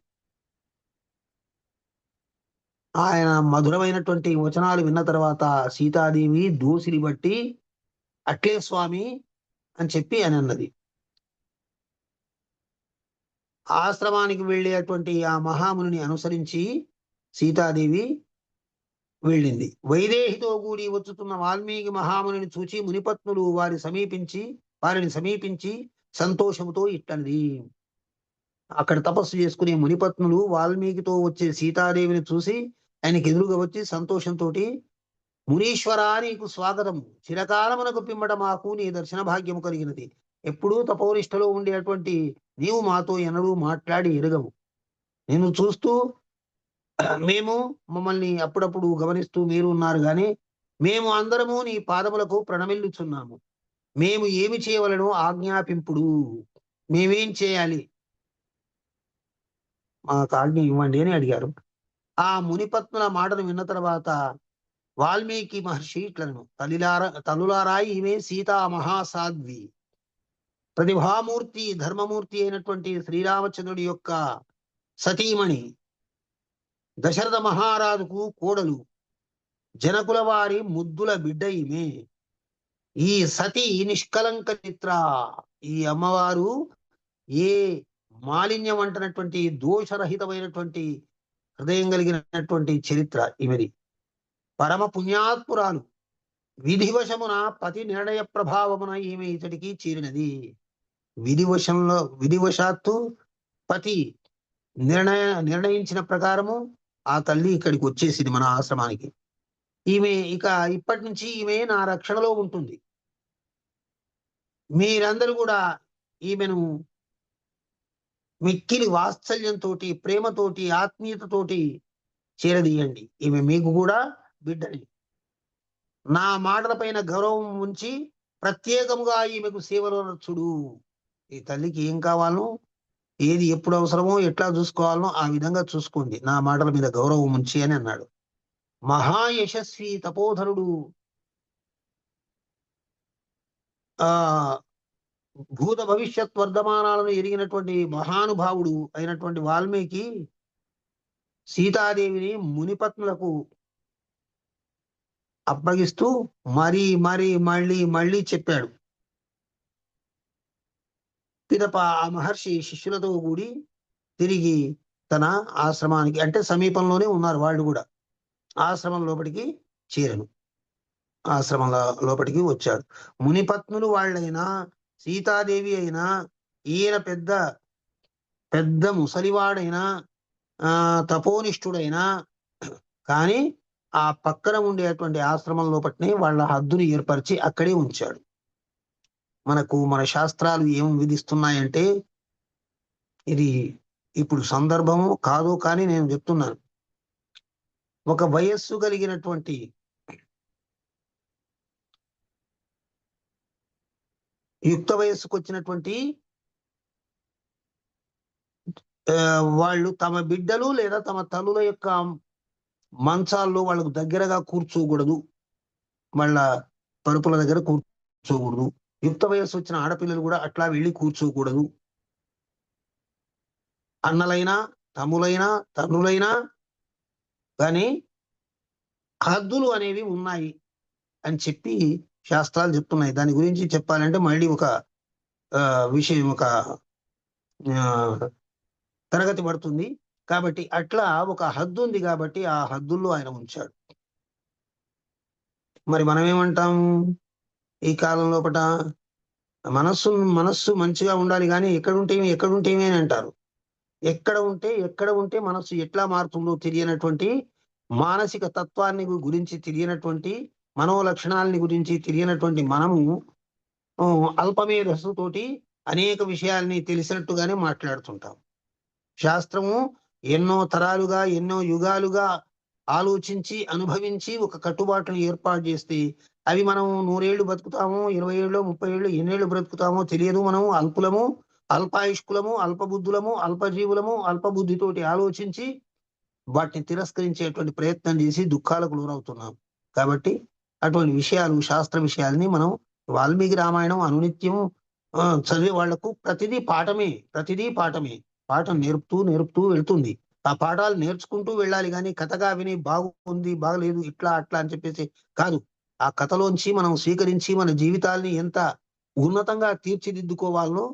ఆయన మధురమైనటువంటి వచనాలు విన్న తర్వాత సీతాదేవి దోసిలి బట్టి అట్లే స్వామి అని చెప్పి అని అన్నది. ఆశ్రమానికి వెళ్ళేటువంటి ఆ మహాముని అనుసరించి సీతాదేవి వెళ్ళింది. వైదేహితో కూడి వచ్చుతున్న వాల్మీకి మహాముని చూచి మునిపత్నులు వారిని సమీపించి సంతోషముతో ఇట్టనిది. అక్కడ తపస్సు చేసుకునే మునిపత్నులు వాల్మీకితో వచ్చే సీతాదేవిని చూసి ఆయనకి ఎదురుగా వచ్చి సంతోషంతో, మునీశ్వరా నీకు స్వాగతం, చిరకాలమునకు పిమ్మట మాకు నీ దర్శన భాగ్యము కలిగినది. ఎప్పుడూ తపోనిష్టలో ఉండేటువంటి నీవు మాతో ఎన్నడూ మాట్లాడి ఎరగవు. నిన్ను చూస్తూ మేము మమ్మల్ని అప్పుడప్పుడు గమనిస్తూ మీరు ఉన్నారు గాని మేము అందరము నీ పాదములకు ప్రణమిల్లుచున్నాము. మేము ఏమి చేయవలనో ఆజ్ఞాపింపుడు. మేమేం చేయాలి, మాకు ఆజ్ఞ ఇవ్వండి అని అడిగారు. ఆ మునిపత్నుల మాటను విన్న తర్వాత వాల్మీకి మహర్షి ఇట్లను, తల్లులారా ఈమె సీతా మహాసాధ్వి, ప్రతిభామూర్తి ధర్మమూర్తి అయినటువంటి శ్రీరామచంద్రుడి యొక్క సతీమణి, దశరథ మహారాజుకు కోడలు, జనకుల వారి ముద్దుల బిడ్డ ఈమె. ఈ సతి నిష్కలంక చిత్ర, ఈ అమ్మవారు ఏ మాలిన్యం అంటున్నటువంటి దోషరహితమైనటువంటి హృదయం కలిగినటువంటి చరిత్ర ఈమెది. పరమ పుణ్యాత్పురాలు, విధివశమున పతి నిర్ణయ ప్రభావమున ఈమె ఇతడికి చేరినది. విధివశాత్తు పతి నిర్ణయించిన ప్రకారము ఆ తల్లి ఇక్కడికి వచ్చేసింది మన ఆశ్రమానికి. ఈమె ఇక ఇప్పటి నుంచి ఈమె నా రక్షణలో ఉంటుంది. మీరందరూ కూడా ఈమెను మిక్కిలి వాత్సల్యంతో, ప్రేమతోటి, ఆత్మీయతతోటి చేరదీయండి. ఈమె మీకు కూడా బిడ్డని. నా మాటలపైన గౌరవం ఉంచి ప్రత్యేకముగా ఈమెకు సేవలో చూడు. ఈ తల్లికి ఏం కావాలనో, ఏది ఎప్పుడు అవసరమో, ఎట్లా చూసుకోవాలనో ఆ విధంగా చూసుకోండి, నా మాటల మీద గౌరవం ఉంచి అని అన్నాడు. మహాయశస్వి తపోధరుడు, ఆ భూత భవిష్యత్ వర్ధమానాలను ఎరిగినటువంటి మహానుభావుడు అయినటువంటి వాల్మీకి సీతాదేవిని మునిపత్నులకు అప్పగిస్తూ మళ్ళీ చెప్పాడు. పిదప ఆ మహర్షి శిష్యులతో కూడి తిరిగి తన ఆశ్రమానికి, అంటే సమీపంలోనే ఉన్నారు వాళ్ళు కూడా, ఆశ్రమం లోపలికి చేరను. ఆశ్రమం లోపలికి వచ్చాడు. మునిపత్నులు వాళ్ళైనా, సీతాదేవి అయినా, ఈయన పెద్ద ముసలివాడైనా, తపోనిష్ఠుడైనా కానీ ఆ పక్కన ఉండేటువంటి ఆశ్రమం లోపటినే వాళ్ళ హద్దుని ఏర్పరిచి అక్కడే ఉంచాడు. మన శాస్త్రాలు ఏం విధిస్తున్నాయంటే, ఇది ఇప్పుడు సందర్భము కాదు కానీ నేను చెప్తున్నాను, ఒక వయస్సు కలిగినటువంటి యుక్త వయస్సుకు వచ్చినటువంటి వాళ్ళు తమ బిడ్డలు లేదా తమ తల్లుల యొక్క మంచాల్లో వాళ్ళకు దగ్గరగా కూర్చోకూడదు, వాళ్ళ పరుపుల దగ్గర కూర్చోకూడదు. యుక్త వయస్సు వచ్చిన ఆడపిల్లలు కూడా అట్లా వెళ్ళి కూర్చోకూడదు. అన్నలైనా, తమ్ములైనా, తండ్రులైనా కానీ హద్దులు అనేవి ఉన్నాయి అని చెప్పి శాస్త్రాలు చెప్తున్నాయి. దాని గురించి చెప్పాలంటే మళ్ళీ ఒక విషయం, ఒక తరగతి పడుతుంది. కాబట్టి అట్లా ఒక హద్దు ఉంది కాబట్టి ఆ హద్దుల్లో ఆయన ఉంచాడు. మరి మనం ఏమంటాం, ఈ కాలం లోపట మనస్సు మంచిగా ఉండాలి కానీ ఎక్కడుంటేమి అని అంటారు. ఎక్కడ ఉంటే మనస్సు ఎట్లా మారుతుందో తెలియనటువంటి, మానసిక తత్వాన్ని గురించి తెలియనటువంటి, మనోలక్షణాలని గురించి తెలియనటువంటి మనము అల్పమేధస్సుతోటి అనేక విషయాల్ని తెలిసినట్టుగానే మాట్లాడుతుంటాం. శాస్త్రము ఎన్నో తరాలుగా, ఎన్నో యుగాలుగా ఆలోచించి అనుభవించి ఒక కట్టుబాటును ఏర్పాటు చేస్తే అవి మనం 100 ఏళ్ళు బతుకుతామో, 20 ఏళ్ళు, 30 ఏళ్ళు, ఎన్నేళ్ళు బ్రతుకుతామో తెలియదు. మనం అల్పులము, అల్పాయుష్కులము, అల్పబుద్ధులము, అల్పజీవులము, అల్పబుద్ధితోటి ఆలోచించి వాటిని తిరస్కరించేటువంటి ప్రయత్నం చేసి దుఃఖాలకు లోనవుతున్నాం. కాబట్టి అటువంటి విషయాలు, శాస్త్ర విషయాల్ని మనం వాల్మీకి రామాయణం అనునిత్యం చదివే వాళ్లకు ప్రతిదీ పాఠమే, ప్రతిదీ పాఠమే. పాఠం నేర్పుతూ నేర్పుతూ వెళ్తుంది. ఆ పాఠాలు నేర్చుకుంటూ వెళ్ళాలి గాని కథగా విని బాగుంది, బాగలేదు, ఇట్లా అట్లా అని చెప్పేసి కాదు. ఆ కథలోంచి మనం స్వీకరించి మన జీవితాల్ని ఎంత ఉన్నతంగా తీర్చిదిద్దుకోవాలనో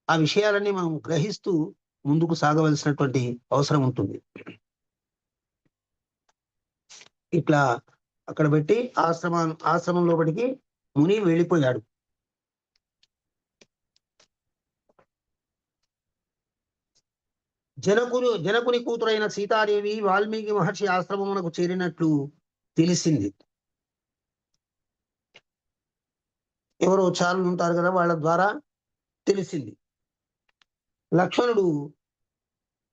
ఆ విషయాలన్నీ మనం గ్రహిస్తూ ముందుకు సాగవలసినటువంటి అవసరం ఉంటుంది. ఇట్లా అక్కడ పెట్టి ఆశ్రమం లోపలికి ముని వెళ్ళిపోయాడు. జనకుని కూతురైన సీతాదేవి వాల్మీకి మహర్షి ఆశ్రమమునకు చేరినట్లు తెలిసింది. ఎవరో చారులు ఉంటారు కదా, వాళ్ళ ద్వారా తెలిసింది. లక్ష్మణుడు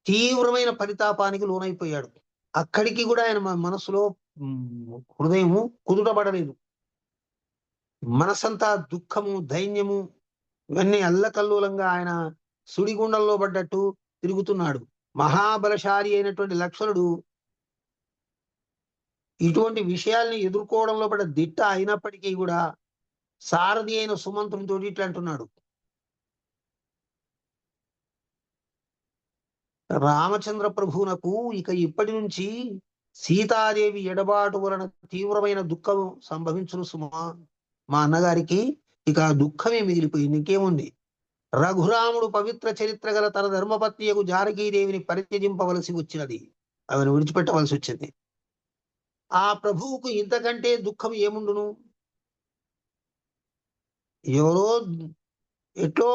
తీవ్రమైన పరితాపానికి లోనైపోయాడు. అక్కడికి కూడా ఆయన మనసులో హృదయము కుదుటపడలేదు. మనసంతా దుఃఖము, దైన్యము ఇవన్నీ అల్లకల్లోలంగా ఆయన సుడిగుండంలో పడ్డట్టు తిరుగుతున్నాడు. మహాబలశాలి అయినటువంటి లక్ష్మణుడు ఇటువంటి విషయాల్ని ఎదుర్కోవడంలో పడ్డ దిట్ట అయినప్పటికీ కూడా సారథి అయిన సుమంత్రునితో ఇట్లా అంటున్నాడు, రామచంద్ర ప్రభువునకు ఇక ఇప్పటి నుంచి సీతాదేవి ఎడబాటు వలన తీవ్రమైన దుఃఖం సంభవించును సుమా. మా అన్నగారికి ఇక దుఃఖమే మిగిలిపోయింది, ఇంకేముంది. రఘురాముడు పవిత్ర చరిత్ర గల తన ధర్మపత్నియకు జానకీదేవిని పరిత్యజింపవలసి వచ్చినది, ఆమెను విడిచిపెట్టవలసి వచ్చింది. ఆ ప్రభువుకు ఇంతకంటే దుఃఖం ఏముండును? ఎవరో ఎట్లో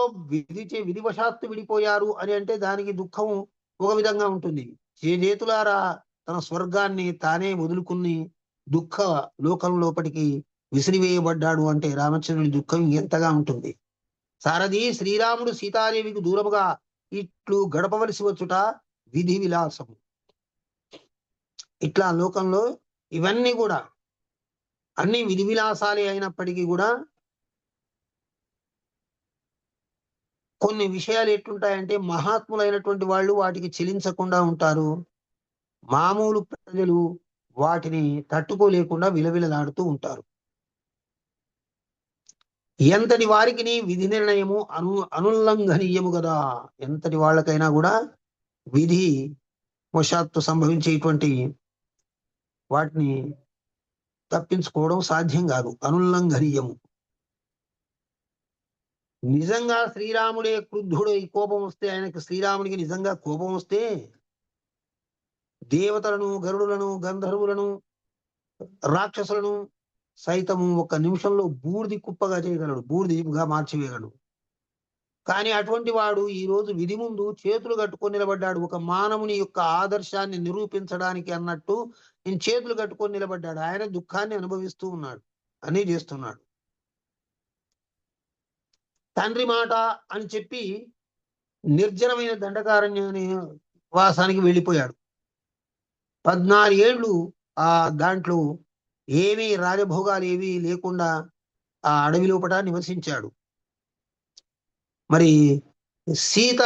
విధివశాత్తు విడిపోయారు అని అంటే దానికి దుఃఖం ఒక విధంగా ఉంటుంది. చేతులారా తన స్వర్గాన్ని తానే వదులుకుని దుఃఖ లోకం లోపలికి విసిరివేయబడ్డాడు అంటే రామచంద్రుని దుఃఖం ఎంతగా ఉంటుంది. సారథి శ్రీరాముడు సీతాదేవికి దూరముగా ఇట్లు గడపవలసి వచ్చుట విధి విలాసము. ఇట్లా లోకంలో ఇవన్నీ కూడా అన్ని విధి విలాసాలే అయినప్పటికీ కూడా కొన్ని విషయాలు ఎట్లుంటాయంటే మహాత్ములైనటువంటి వాళ్ళు వాటికి చెలించకుండా ఉంటారు. మామూలు ప్రజలు వాటిని తట్టుకోలేకుండా విలవిలలాడుతూ ఉంటారు. ఎంతటి వారికి విధి నిర్ణయము అనుల్లంఘనీయము కదా. ఎంతటి వాళ్ళకైనా కూడా విధి వశాత్తు సంభవించేటువంటి వాటిని తప్పించుకోవడం సాధ్యం కాదు, అనుల్లంఘనీయము. నిజంగా శ్రీరాముడే క్రుద్ధుడు, ఈ కోపం వస్తే ఆయనకి శ్రీరాముడికి నిజంగా కోపం వస్తే దేవతలను, గరుడులను, గంధర్వులను, రాక్షసులను సైతము ఒక నిమిషంలో బూడిది కుప్పగా చేయగలడు, బూడిదిగా మార్చివేయగలడు. కానీ అటువంటి వాడు ఈ రోజు విధి ముందు చేతులు కట్టుకొని నిలబడ్డాడు. ఒక మానవుని యొక్క ఆదర్శాన్ని నిరూపించడానికి అన్నట్టు నేను చేతులు కట్టుకొని నిలబడ్డాడు. ఆయన దుఃఖాన్ని అనుభవిస్తూ ఉన్నాడు, అన్నీ చేస్తున్నాడు. తండ్రి మాట అని చెప్పి నిర్జనమైన దండకారణ్యాన్ని వాసానికి వెళ్ళిపోయాడు. 14 ఏళ్ళు ఆ దాంట్లో ఏమీ రాజభోగాలు ఏవి లేకుండా ఆ అడవి లోపల నివసించాడు. మరి సీత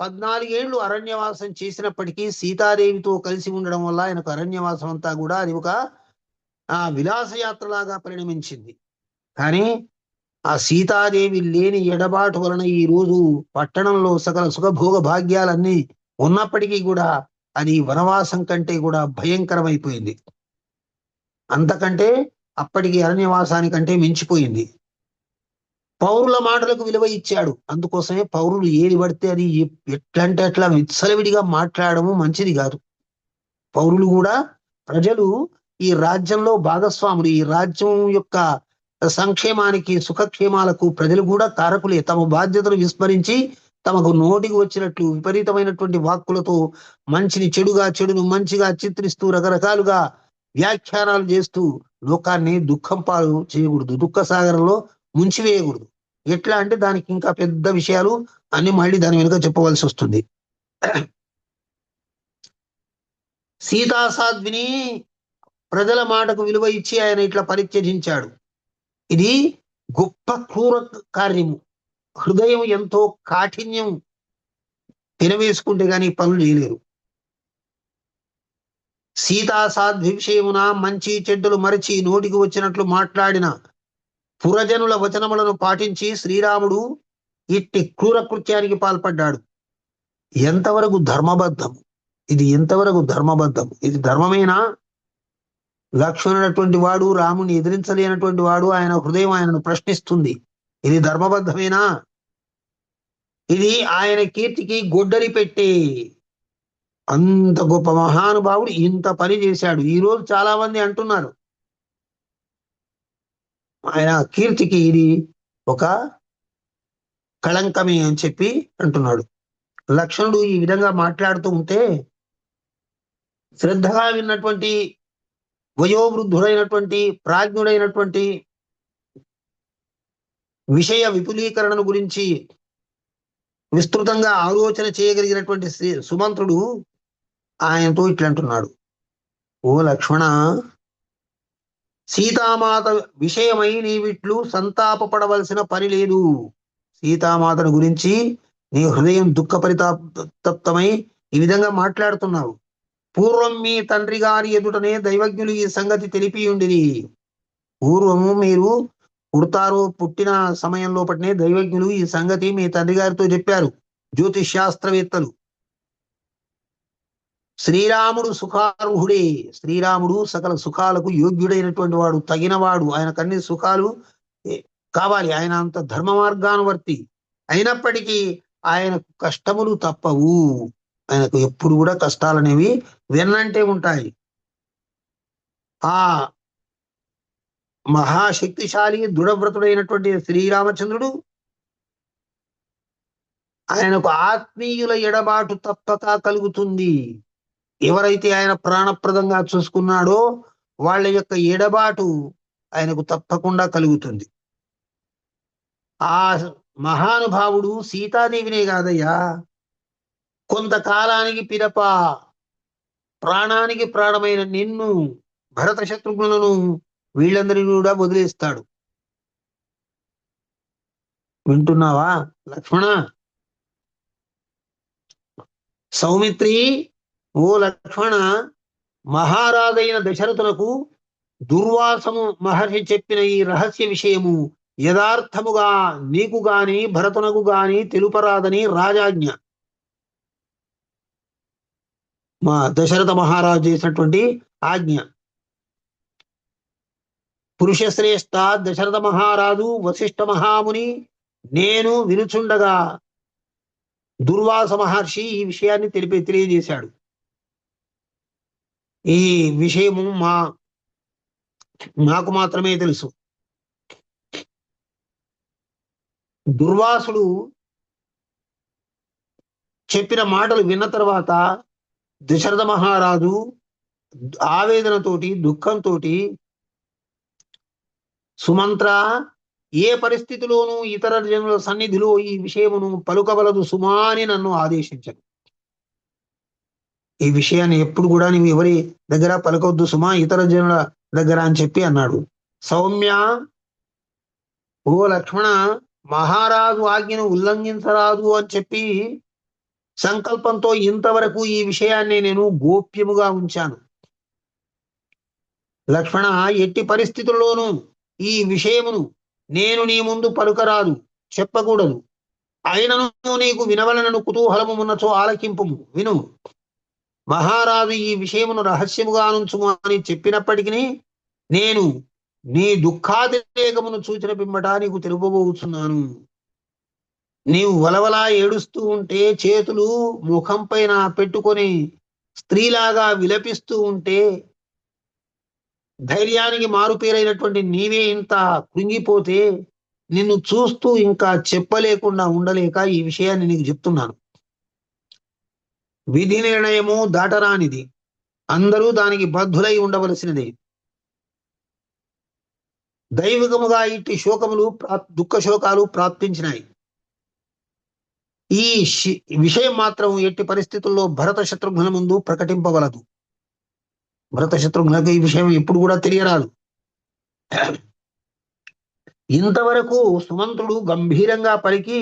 14 ఏళ్ళు అరణ్యవాసం చేసినప్పటికీ సీతాదేవితో కలిసి ఉండడం వల్ల ఆయనకు అరణ్యవాసం అంతా కూడా అది ఒక విలాసయాత్రలాగా పరిణమించింది. కానీ ఆ సీతాదేవి లేని ఎడబాటు వలన ఈ రోజు పట్టణంలో సకల సుఖభోగ భాగ్యాలన్నీ ఉన్నప్పటికీ కూడా అది వనవాసం కంటే కూడా భయంకరమైపోయింది. అంతకంటే అప్పటికి అరణ్యవాసానికంటే మించిపోయింది. పౌరుల మాటలకు విలువ ఇచ్చాడు. అందుకోసమే పౌరులు ఏది పడితే అది ఎట్లంటే అట్లా విచ్చలవిడిగా మాట్లాడము మంచిది కాదు. పౌరులు కూడా ప్రజలు ఈ రాజ్యంలో భాగస్వాములు. ఈ రాజ్యం యొక్క సంక్షేమానికి, సుఖక్షేమాలకు ప్రజలు కూడా కారకులే. తమ బాధ్యతను విస్మరించి తమకు నోటికి వచ్చినట్లు విపరీతమైనటువంటి వాక్కులతో మంచిని చెడుగా, చెడును మంచిగా చిత్రిస్తూ రకరకాలుగా వ్యాఖ్యానాలు చేస్తూ లోకాన్ని దుఃఖం పాలు చేయకూడదు, దుఃఖ సాగరంలో ముంచివేయకూడదు. ఎట్లా అంటే దానికి ఇంకా పెద్ద విషయాలు అన్ని మళ్ళీ దాని వెనుక చెప్పవలసి వస్తుంది. సీతాసాధ్విని ప్రజల మాటకు విలువ ఇచ్చి ఆయన ఇట్లా పరిత్యజించాడు. ఇది గొప్ప క్రూర కార్యము. హృదయం ఎంతో కాఠిన్యం తినవేసుకుంటే గాని పనులు చేయలేరు. సీతాసాధ్వి విషయమున మంచి చెడ్డలు మరచి నోటికి వచ్చినట్లు మాట్లాడిన పురజనుల వచనములను పాటించి శ్రీరాముడు ఇట్టి క్రూర కృత్యానికి పాల్పడ్డాడు. ఎంతవరకు ధర్మబద్ధం? ఇది ఎంతవరకు ధర్మబద్ధం? ఇది ధర్మమేనా? లక్ష్మణుడు వాడు రాముని ఎదిరించలేనటువంటి వాడు, ఆయన హృదయం ఆయనను ప్రశ్నిస్తుంది. ఇది ధర్మబద్ధమేనా? ఇది ఆయన కీర్తికి గొడ్డలి పెట్టే. అంత గొప్ప మహానుభావుడు ఇంత పని చేశాడు. ఈ రోజు చాలా మంది అంటున్నారు ఆయన కీర్తికి ఇది ఒక కళంకమే అని చెప్పి అంటున్నాడు. లక్ష్మణుడు ఈ విధంగా మాట్లాడుతూ ఉంటే శ్రద్ధగా విన్నటువంటి వయోవృద్ధుడైనటువంటి ప్రాజ్ఞుడైనటువంటి విషయ విపులీకరణను గురించి విస్తృతంగా ఆలోచన చేయగలిగినటువంటి సుమంత్రుడు ఆయనతో ఇట్లంటున్నాడు, ఓ లక్ష్మణ, సీతామాత విషయమై నీవిట్లు సంతాపపడవలసిన పని లేదు. సీతామాతను గురించి నీ హృదయం దుఃఖపరితప్తమై ఈ విధంగా మాట్లాడుతున్నావు. పూర్వం మీ తండ్రి గారి ఎదుటనే దైవజ్ఞులు ఈ సంగతి తెలిపి ఉండిరి. పూర్వము మీరు పుట్టిన సమయంలో పట్టినే దైవజ్ఞులు ఈ సంగతి మీ తండ్రి గారితో చెప్పారు. జ్యోతిష్ శాస్త్రవేత్తలు. శ్రీరాముడు సుఖార్హుడే. శ్రీరాముడు సకల సుఖాలకు యోగ్యుడైనటువంటి వాడు, తగినవాడు. ఆయనకు అన్ని సుఖాలు కావాలి. ఆయన అంత ధర్మ మార్గానువర్తి. అయినప్పటికీ ఆయనకు కష్టములు తప్పవు. ఆయనకు ఎప్పుడు కూడా కష్టాలనేవి వెన్నంటే ఉంటాయి. ఆ మహాశక్తిశాలి దృఢవ్రతుడైనటువంటి శ్రీరామచంద్రుడు ఆయనకు ఆత్మీయుల ఎడబాటు తప్పక కలుగుతుంది. ఎవరైతే ఆయన ప్రాణప్రదంగా చూసుకున్నాడో వాళ్ళ యొక్క ఎడబాటు ఆయనకు తప్పకుండా కలుగుతుంది. ఆ మహానుభావుడు సీతాదేవినే కాదయ్యా, కొంతకాలానికి పిదప ప్రాణానికి ప్రాణమైన నిన్ను, భరత శత్రుఘ్నులను, వీళ్ళందరినీ కూడా వదిలేస్తాడు. వింటున్నావా లక్ష్మణ? సౌమిత్రి, ఓ లక్ష్మణ, మహారాజైన దశరథునకు దుర్వాసము మహర్షి చెప్పిన ఈ రహస్య విషయము యథార్థముగా నీకు గాని భరతునకు గాని తెలుపరాదని రాజాజ్ఞ. మా దశరథ మహారాజు చేసినటువంటి ఆజ్ఞ. పురుషశ్రేష్ఠ దశరథ మహారాజు వశిష్ఠ మహాముని నేను వినుచుండగా దుర్వాస మహర్షి ఈ విషయాన్ని తెలియజేశాడు. ఈ విషయము నాకు మాత్రమే తెలుసు. దుర్వాసుడు చెప్పిన మాటలు విన్న తర్వాత దశరథ మహారాజు ఆవేదనతోటి, దుఃఖంతో, సుమంత్ర, ఏ పరిస్థితిలోనూ ఇతర జనుల సన్నిధిలో ఈ విషయమును పలుకవలదు సుమా అని నన్ను ఆదేశించను. ఈ విషయాన్ని ఎప్పుడు కూడా నీవు ఎవరి దగ్గర పలకొద్దు సుమా, ఇతర జనుల దగ్గర అని చెప్పి అన్నాడు. సౌమ్య, ఓ లక్ష్మణ, మహారాజు ఆజ్ఞను ఉల్లంఘించరాదు అని చెప్పి సంకల్పంతో ఇంతవరకు ఈ విషయాన్ని నేను గోప్యముగా ఉంచాను. లక్ష్మణ, ఎట్టి పరిస్థితుల్లోనూ ఈ విషయమును నేను నీ ముందు పలుకరాదు, చెప్పకూడదు. అయినను నీకు వినవలనను కుతూహలము ఉన్నచో ఆలకింపుము, విను. మహారాజు ఈ విషయమును రహస్యముగా నుంచుము అని చెప్పినప్పటికీ నేను నీ దుఃఖాతిరేకమును చూచిన పిమ్మట నీకు తెలుపబోతున్నాను. నీవు వలవలా ఏడుస్తూ ఉంటే, చేతులు ముఖం పైన పెట్టుకొని స్త్రీలాగా విలపిస్తూ ఉంటే, ధైర్యానికి మారుపేరైనటువంటి నీవే ఇంత కృంగిపోతే నిన్ను చూస్తూ ఇంకా చెప్పలేకుండా ఉండలేక ఈ విషయాన్ని నీకు చెప్తున్నాను. విధి నిర్ణయము దాటరానిది, అందరూ దానికి బద్ధులై ఉండవలసినదే. దైవికముగా ఇట్టి శోకములు, దుఃఖ శోకాలు ప్రాప్తించినాయి. ఈ విషయం మాత్రం ఎట్టి పరిస్థితుల్లో భరత శత్రుఘ్నుల ముందు ప్రకటింపవలదు. భరత శత్రుఘ్నులకు ఈ విషయం ఎప్పుడు కూడా తెలియరాదు. ఇంతవరకు సుమంత్రుడు గంభీరంగా పలికి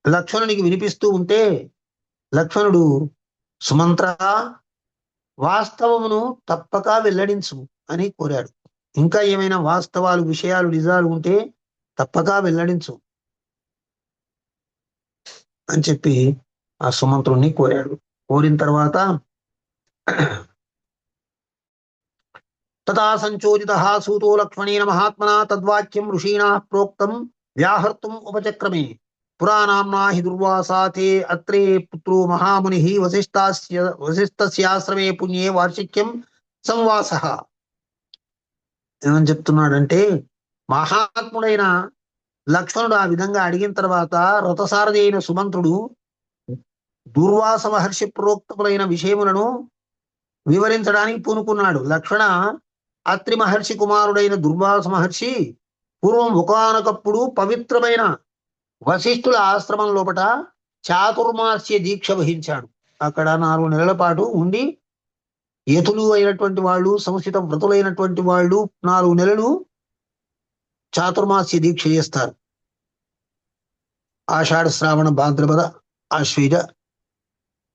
లక్ష్మణునికి వినిపిస్తూ ఉంటే లక్ష్మణుడు, సుమంత్ర, వాస్తవమును తప్పక వెల్లడించు అని కోరాడు. ఇంకా ఏమైనా వాస్తవాలు, విషయాలు, నిజాలు ఉంటే తప్పక వెల్లడించు అని చెప్పి ఆ సుమంత్రుణ్ణి కోరాడు. కోరిన తర్వాత తథా సంచోదితః సూతో లక్ష్మణేన మహాత్మనా తద్వాక్యం ఋషీణా ప్రోక్తం వ్యాహర్తుం ఉపచక్రమే. పురాణాంనా హి దుర్వాసా తే అత్రే పుత్రో మహామునిః వసిష్ఠస్యాశ్రమే పుణ్యే వార్షిక్యం సంవాసః. ఏమని చెప్తున్నాడంటే, మహాత్ముడైన లక్ష్మణుడు ఆ విధంగా అడిగిన తర్వాత రథసారథి అయిన సుమంత్రుడు దుర్వాస మహర్షి ప్రోక్తములైన విషయములను వివరించడానికి పూనుకున్నాడు. లక్ష్మణ, అత్రి మహర్షి కుమారుడైన దుర్వాస మహర్షి పూర్వం ఒకానొకప్పుడు పవిత్రమైన వశిష్ఠుల ఆశ్రమం లోపట చాతుర్మాస్య దీక్ష వహించాడు. అక్కడ 4 నెలల పాటు ఉండి యతులు అయినటువంటి వాళ్ళు, సంస్థిత వ్రతులైనటువంటి వాళ్ళు 4 నెలలు చాతుర్మాస్య దీక్ష చేస్తారు. ఆషాఢ, శ్రావణ, భాద్రపద, ఆశ్వీజ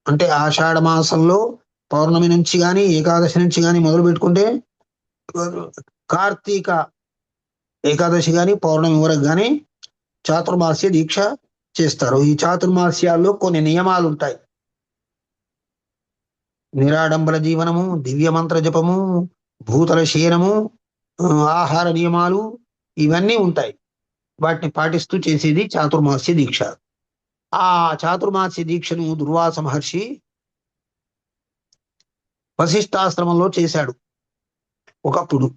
అంటే ఆషాఢ మాసంలో పౌర్ణమి నుంచి గాని ఏకాదశి నుంచి గాని మొదలు పెట్టుకుంటే కార్తీక ఏకాదశి గాని పౌర్ణమి వరకు గాని చాతుర్మాస్య దీక్ష చేస్తారు. ఈ చాతుర్మాస్యాల్లో కొన్ని నియమాలు ఉంటాయి. నిరాడంబర జీవనము, దివ్య మంత్ర జపము, భూతల శయనము, ఆహార నియమాలు ఇవన్నీ ఉంటాయి. వాటిని పాటిస్తూ చేసేది చాతుర్మాస్య దీక్ష. ఆ చాతుర్మాస్య దీక్షను దుర్వాస మహర్షి వశిష్ఠాశ్రమంలో చేశాడు ఒకప్పుడు.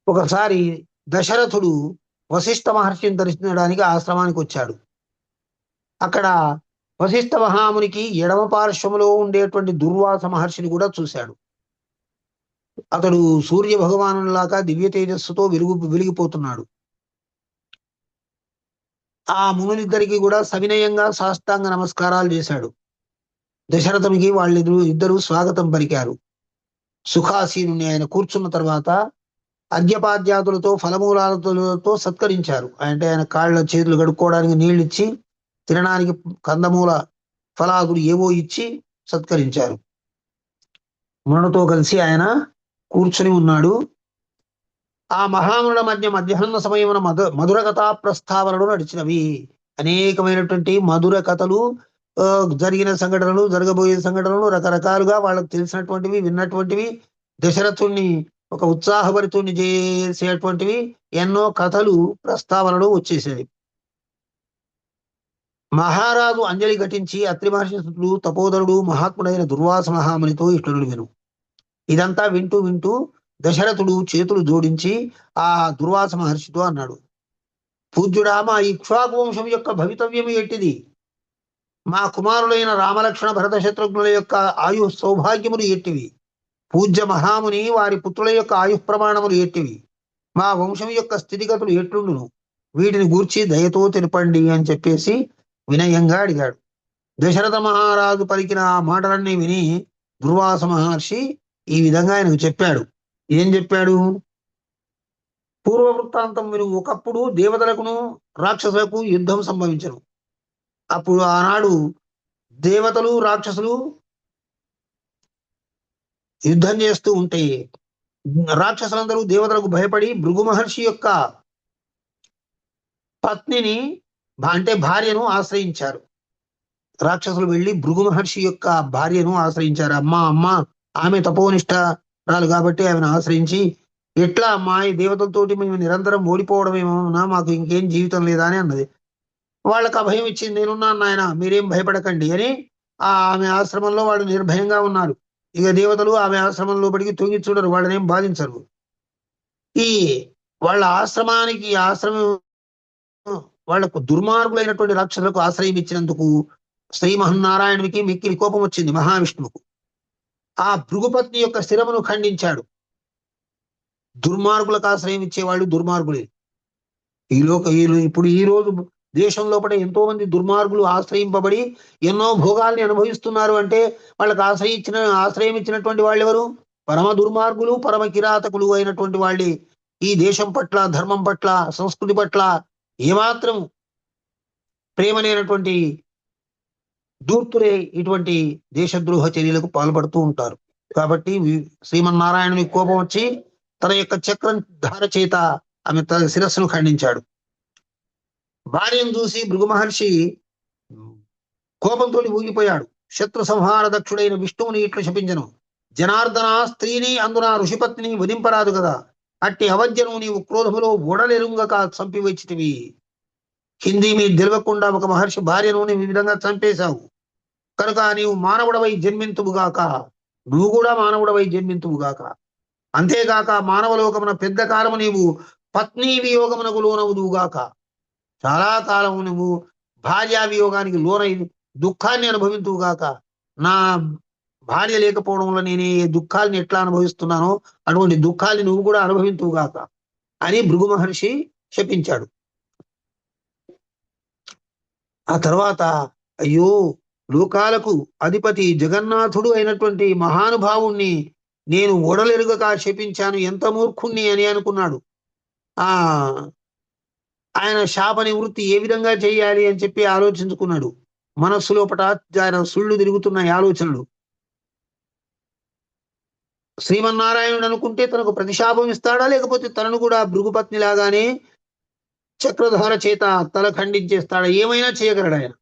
ఒకసారి దశరథుడు వశిష్ఠ మహర్షిని దర్శించడానికి ఆశ్రమానికి వచ్చాడు. అక్కడ వశిష్ఠ మహామునికి ఎడమ పార్శ్వములో ఉండేటువంటి దుర్వాస మహర్షిని కూడా చూశాడు. అతడు సూర్య భగవానులాగా దివ్య తేజస్సుతో వెలిగిపోతున్నాడు. ఆ మునులిద్దరికి కూడా సవినయంగా సాష్టాంగ నమస్కారాలు చేశాడు. దశరథునికి ఇద్దరు స్వాగతం పలికారు. సుఖాసీనుని ఆయన కూర్చున్న తర్వాత అర్ఘ్యపాద్యాదులతో ఫలమూలాలతో సత్కరించారు. అంటే ఆయన కాళ్ళ చేతులు కడుక్కోవడానికి నీళ్ళు ఇచ్చి, తినడానికి కందమూల ఫలాదులు ఏవో ఇచ్చి సత్కరించారు. మునులతో కలిసి ఆయన కూర్చుని ఉన్నాడు. ఆ మహామునుల మధ్య మధ్యాహ్న సమయమున మధుర కథా ప్రస్తావనలు నడిచినవి. అనేకమైనటువంటి మధుర కథలు, జరిగిన సంఘటనలు, జరగబోయే సంఘటనలు, రకరకాలుగా వాళ్ళకు తెలిసినటువంటివి, విన్నటువంటివి, దశరథుణ్ణి ఒక ఉత్సాహభరితుణ్ణి చేసేటువంటివి ఎన్నో కథలు, ప్రస్తావనలు వచ్చేసేవి. మహారాజు అంజలి ఘటించి అత్రి మహర్షి తపోధరుడు మహాత్ముడైన దుర్వాస మహామునితో ఇట్లు విను. ఇదంతా వింటూ వింటూ దశరథుడు చేతులు జోడించి ఆ దుర్వాస మహర్షితో అన్నాడు, పూజ్యుడా, మా ఇక్ష్వాకు వంశం యొక్క భవితవ్యము ఎట్టిది? మా కుమారులైన రామలక్ష్మణ భరత శత్రుఘ్నుల యొక్క ఆయు సౌభాగ్యములు ఎట్టివి? పూజ్య మహాముని వారి పుత్రుల యొక్క ఆయు ప్రమాణములు ఎట్టివి? మా వంశం యొక్క స్థితిగతులు ఎట్లుండును? వీటిని గూర్చి దయతో తెలుపండి అని చెప్పేసి వినయంగా అడిగాడు. దశరథ మహారాజు పలికిన ఆ మాటలన్నీ విని దుర్వాస మహర్షి ఈ విధంగా ఆయనకు చెప్పాడు. ఏం చెప్పాడు? పూర్వ వృత్తాంతం విను. ఒకప్పుడు దేవతలకును రాక్షసులకు యుద్ధం సంభవించను. అప్పుడు ఆనాడు దేవతలు రాక్షసులు యుద్ధం చేస్తూ ఉంటే రాక్షసులందరూ దేవతలకు భయపడి భృగు మహర్షి యొక్క పత్నిని అంటే భార్యను ఆశ్రయించారు. రాక్షసులు వెళ్ళి భృగు మహర్షి యొక్క భార్యను ఆశ్రయించారు. అమ్మ ఆమె తపోనిష్ఠరాలు కాబట్టి ఆమెను ఆశ్రయించి, ఎట్లా అమ్మా, ఈ దేవతలతోటి మేము నిరంతరం ఓడిపోవడమేమోనా, మాకు ఇంకేం జీవితం లేదా అని అన్నది. వాళ్ళకి అభయం ఇచ్చింది, నేనున్నాను నాయన, మీరేం భయపడకండి అని. ఆమె ఆశ్రమంలో వాళ్ళు నిర్భయంగా ఉన్నారు. ఇక దేవతలు ఆమె ఆశ్రమం లోపలికి తొంగి చూడరు, వాళ్ళని ఏం బాధించరు. ఈ వాళ్ళ ఆశ్రమం వాళ్లకు దుర్మార్గులైనటువంటి రాక్షసులకు ఆశ్రయం ఇచ్చినందుకు శ్రీ మహన్నారాయణునికి మిక్కిలి కోపం వచ్చింది మహావిష్ణువుకు. ఆ భృగుపత్ని యొక్క శిరమును ఖండించాడు. దుర్మార్గులకు ఆశ్రయం ఇచ్చేవాళ్ళు దుర్మార్గులే. ఇప్పుడు ఈ రోజు దేశం లోపల ఎంతో మంది దుర్మార్గులు ఆశ్రయింపబడి ఎన్నో భోగాల్ని అనుభవిస్తున్నారు. అంటే వాళ్ళకి ఆశ్రయం ఇచ్చినటువంటి వాళ్ళు ఎవరు? పరమ దుర్మార్గులు, పరమ కిరాతకులు అయినటువంటి వాళ్ళే. ఈ దేశం పట్ల, ధర్మం పట్ల, సంస్కృతి పట్ల ఏమాత్రం ప్రేమ లేనటువంటి దూర్తులే ఇటువంటి దేశద్రోహ చర్యలకు పాల్పడుతూ ఉంటారు. కాబట్టి శ్రీమన్నారాయణుని కోపం వచ్చి తన యొక్క చక్రం ధార చేత ఆమె తన శిరస్సును ఖండించాడు. భార్యను చూసి భృగు మహర్షి కోపంతో ఊగిపోయాడు. శత్రు సంహార దక్షుడైన విష్ణువుని ఇట్లు శపించను, జనార్దన స్త్రీని అందున ఋషిపత్నిని వధింపరాదు కదా, అట్టి అవధ్యను నీవు క్రోధములో ఓడలెరుంగక చంపివచ్చితివి. హిందీ మీ తెలియకుండా ఒక మహర్షి భార్యను నీవు ఈ విధంగా చంపేశావు కనుక నీవు మానవుడవై జన్మింతువుగాక, నువ్వు కూడా మానవుడవై జన్మింతువుగాక. అంతేగాక మానవలోకమున పెద్ద కాలము నీవు పత్ని వియోగమునకు లోనవుదువుగాక. చాలా కాలం నువ్వు భార్యా వియోగానికి లోనై దుఃఖాన్ని అనుభవింతువుగాక. నా భార్య లేకపోవడం వల్ల నేను ఏ దుఃఖాన్ని ఎట్లా అనుభవిస్తున్నానో అటువంటి దుఃఖాన్ని నువ్వు కూడా అనుభవింతువుగాక అని భృగు మహర్షి శపించాడు. ఆ తర్వాత అయ్యో, లోకాలకు అధిపతి జగన్నాథుడు అయినటువంటి మహానుభావుణ్ణి నేను ఓడలెరుగక శపించాను, ఎంత మూర్ఖుణ్ణి అని అనుకున్నాడు. ఆ ఆయన శాప నివృత్తి ఏ విధంగా చేయాలి అని చెప్పి ఆలోచించుకున్నాడు. మనస్సు లోపట ఆయన సుళ్ళు తిరుగుతున్న ఆలోచనలు. శ్రీమన్నారాయణుడు అనుకుంటే తనకు ప్రతిశాపం ఇస్తాడా, లేకపోతే తనను కూడా భృగుపత్ని లాగానే చక్రధార చేత తల ఖండించేస్తాడా, ఏమైనా చేయగలడు ఆయన.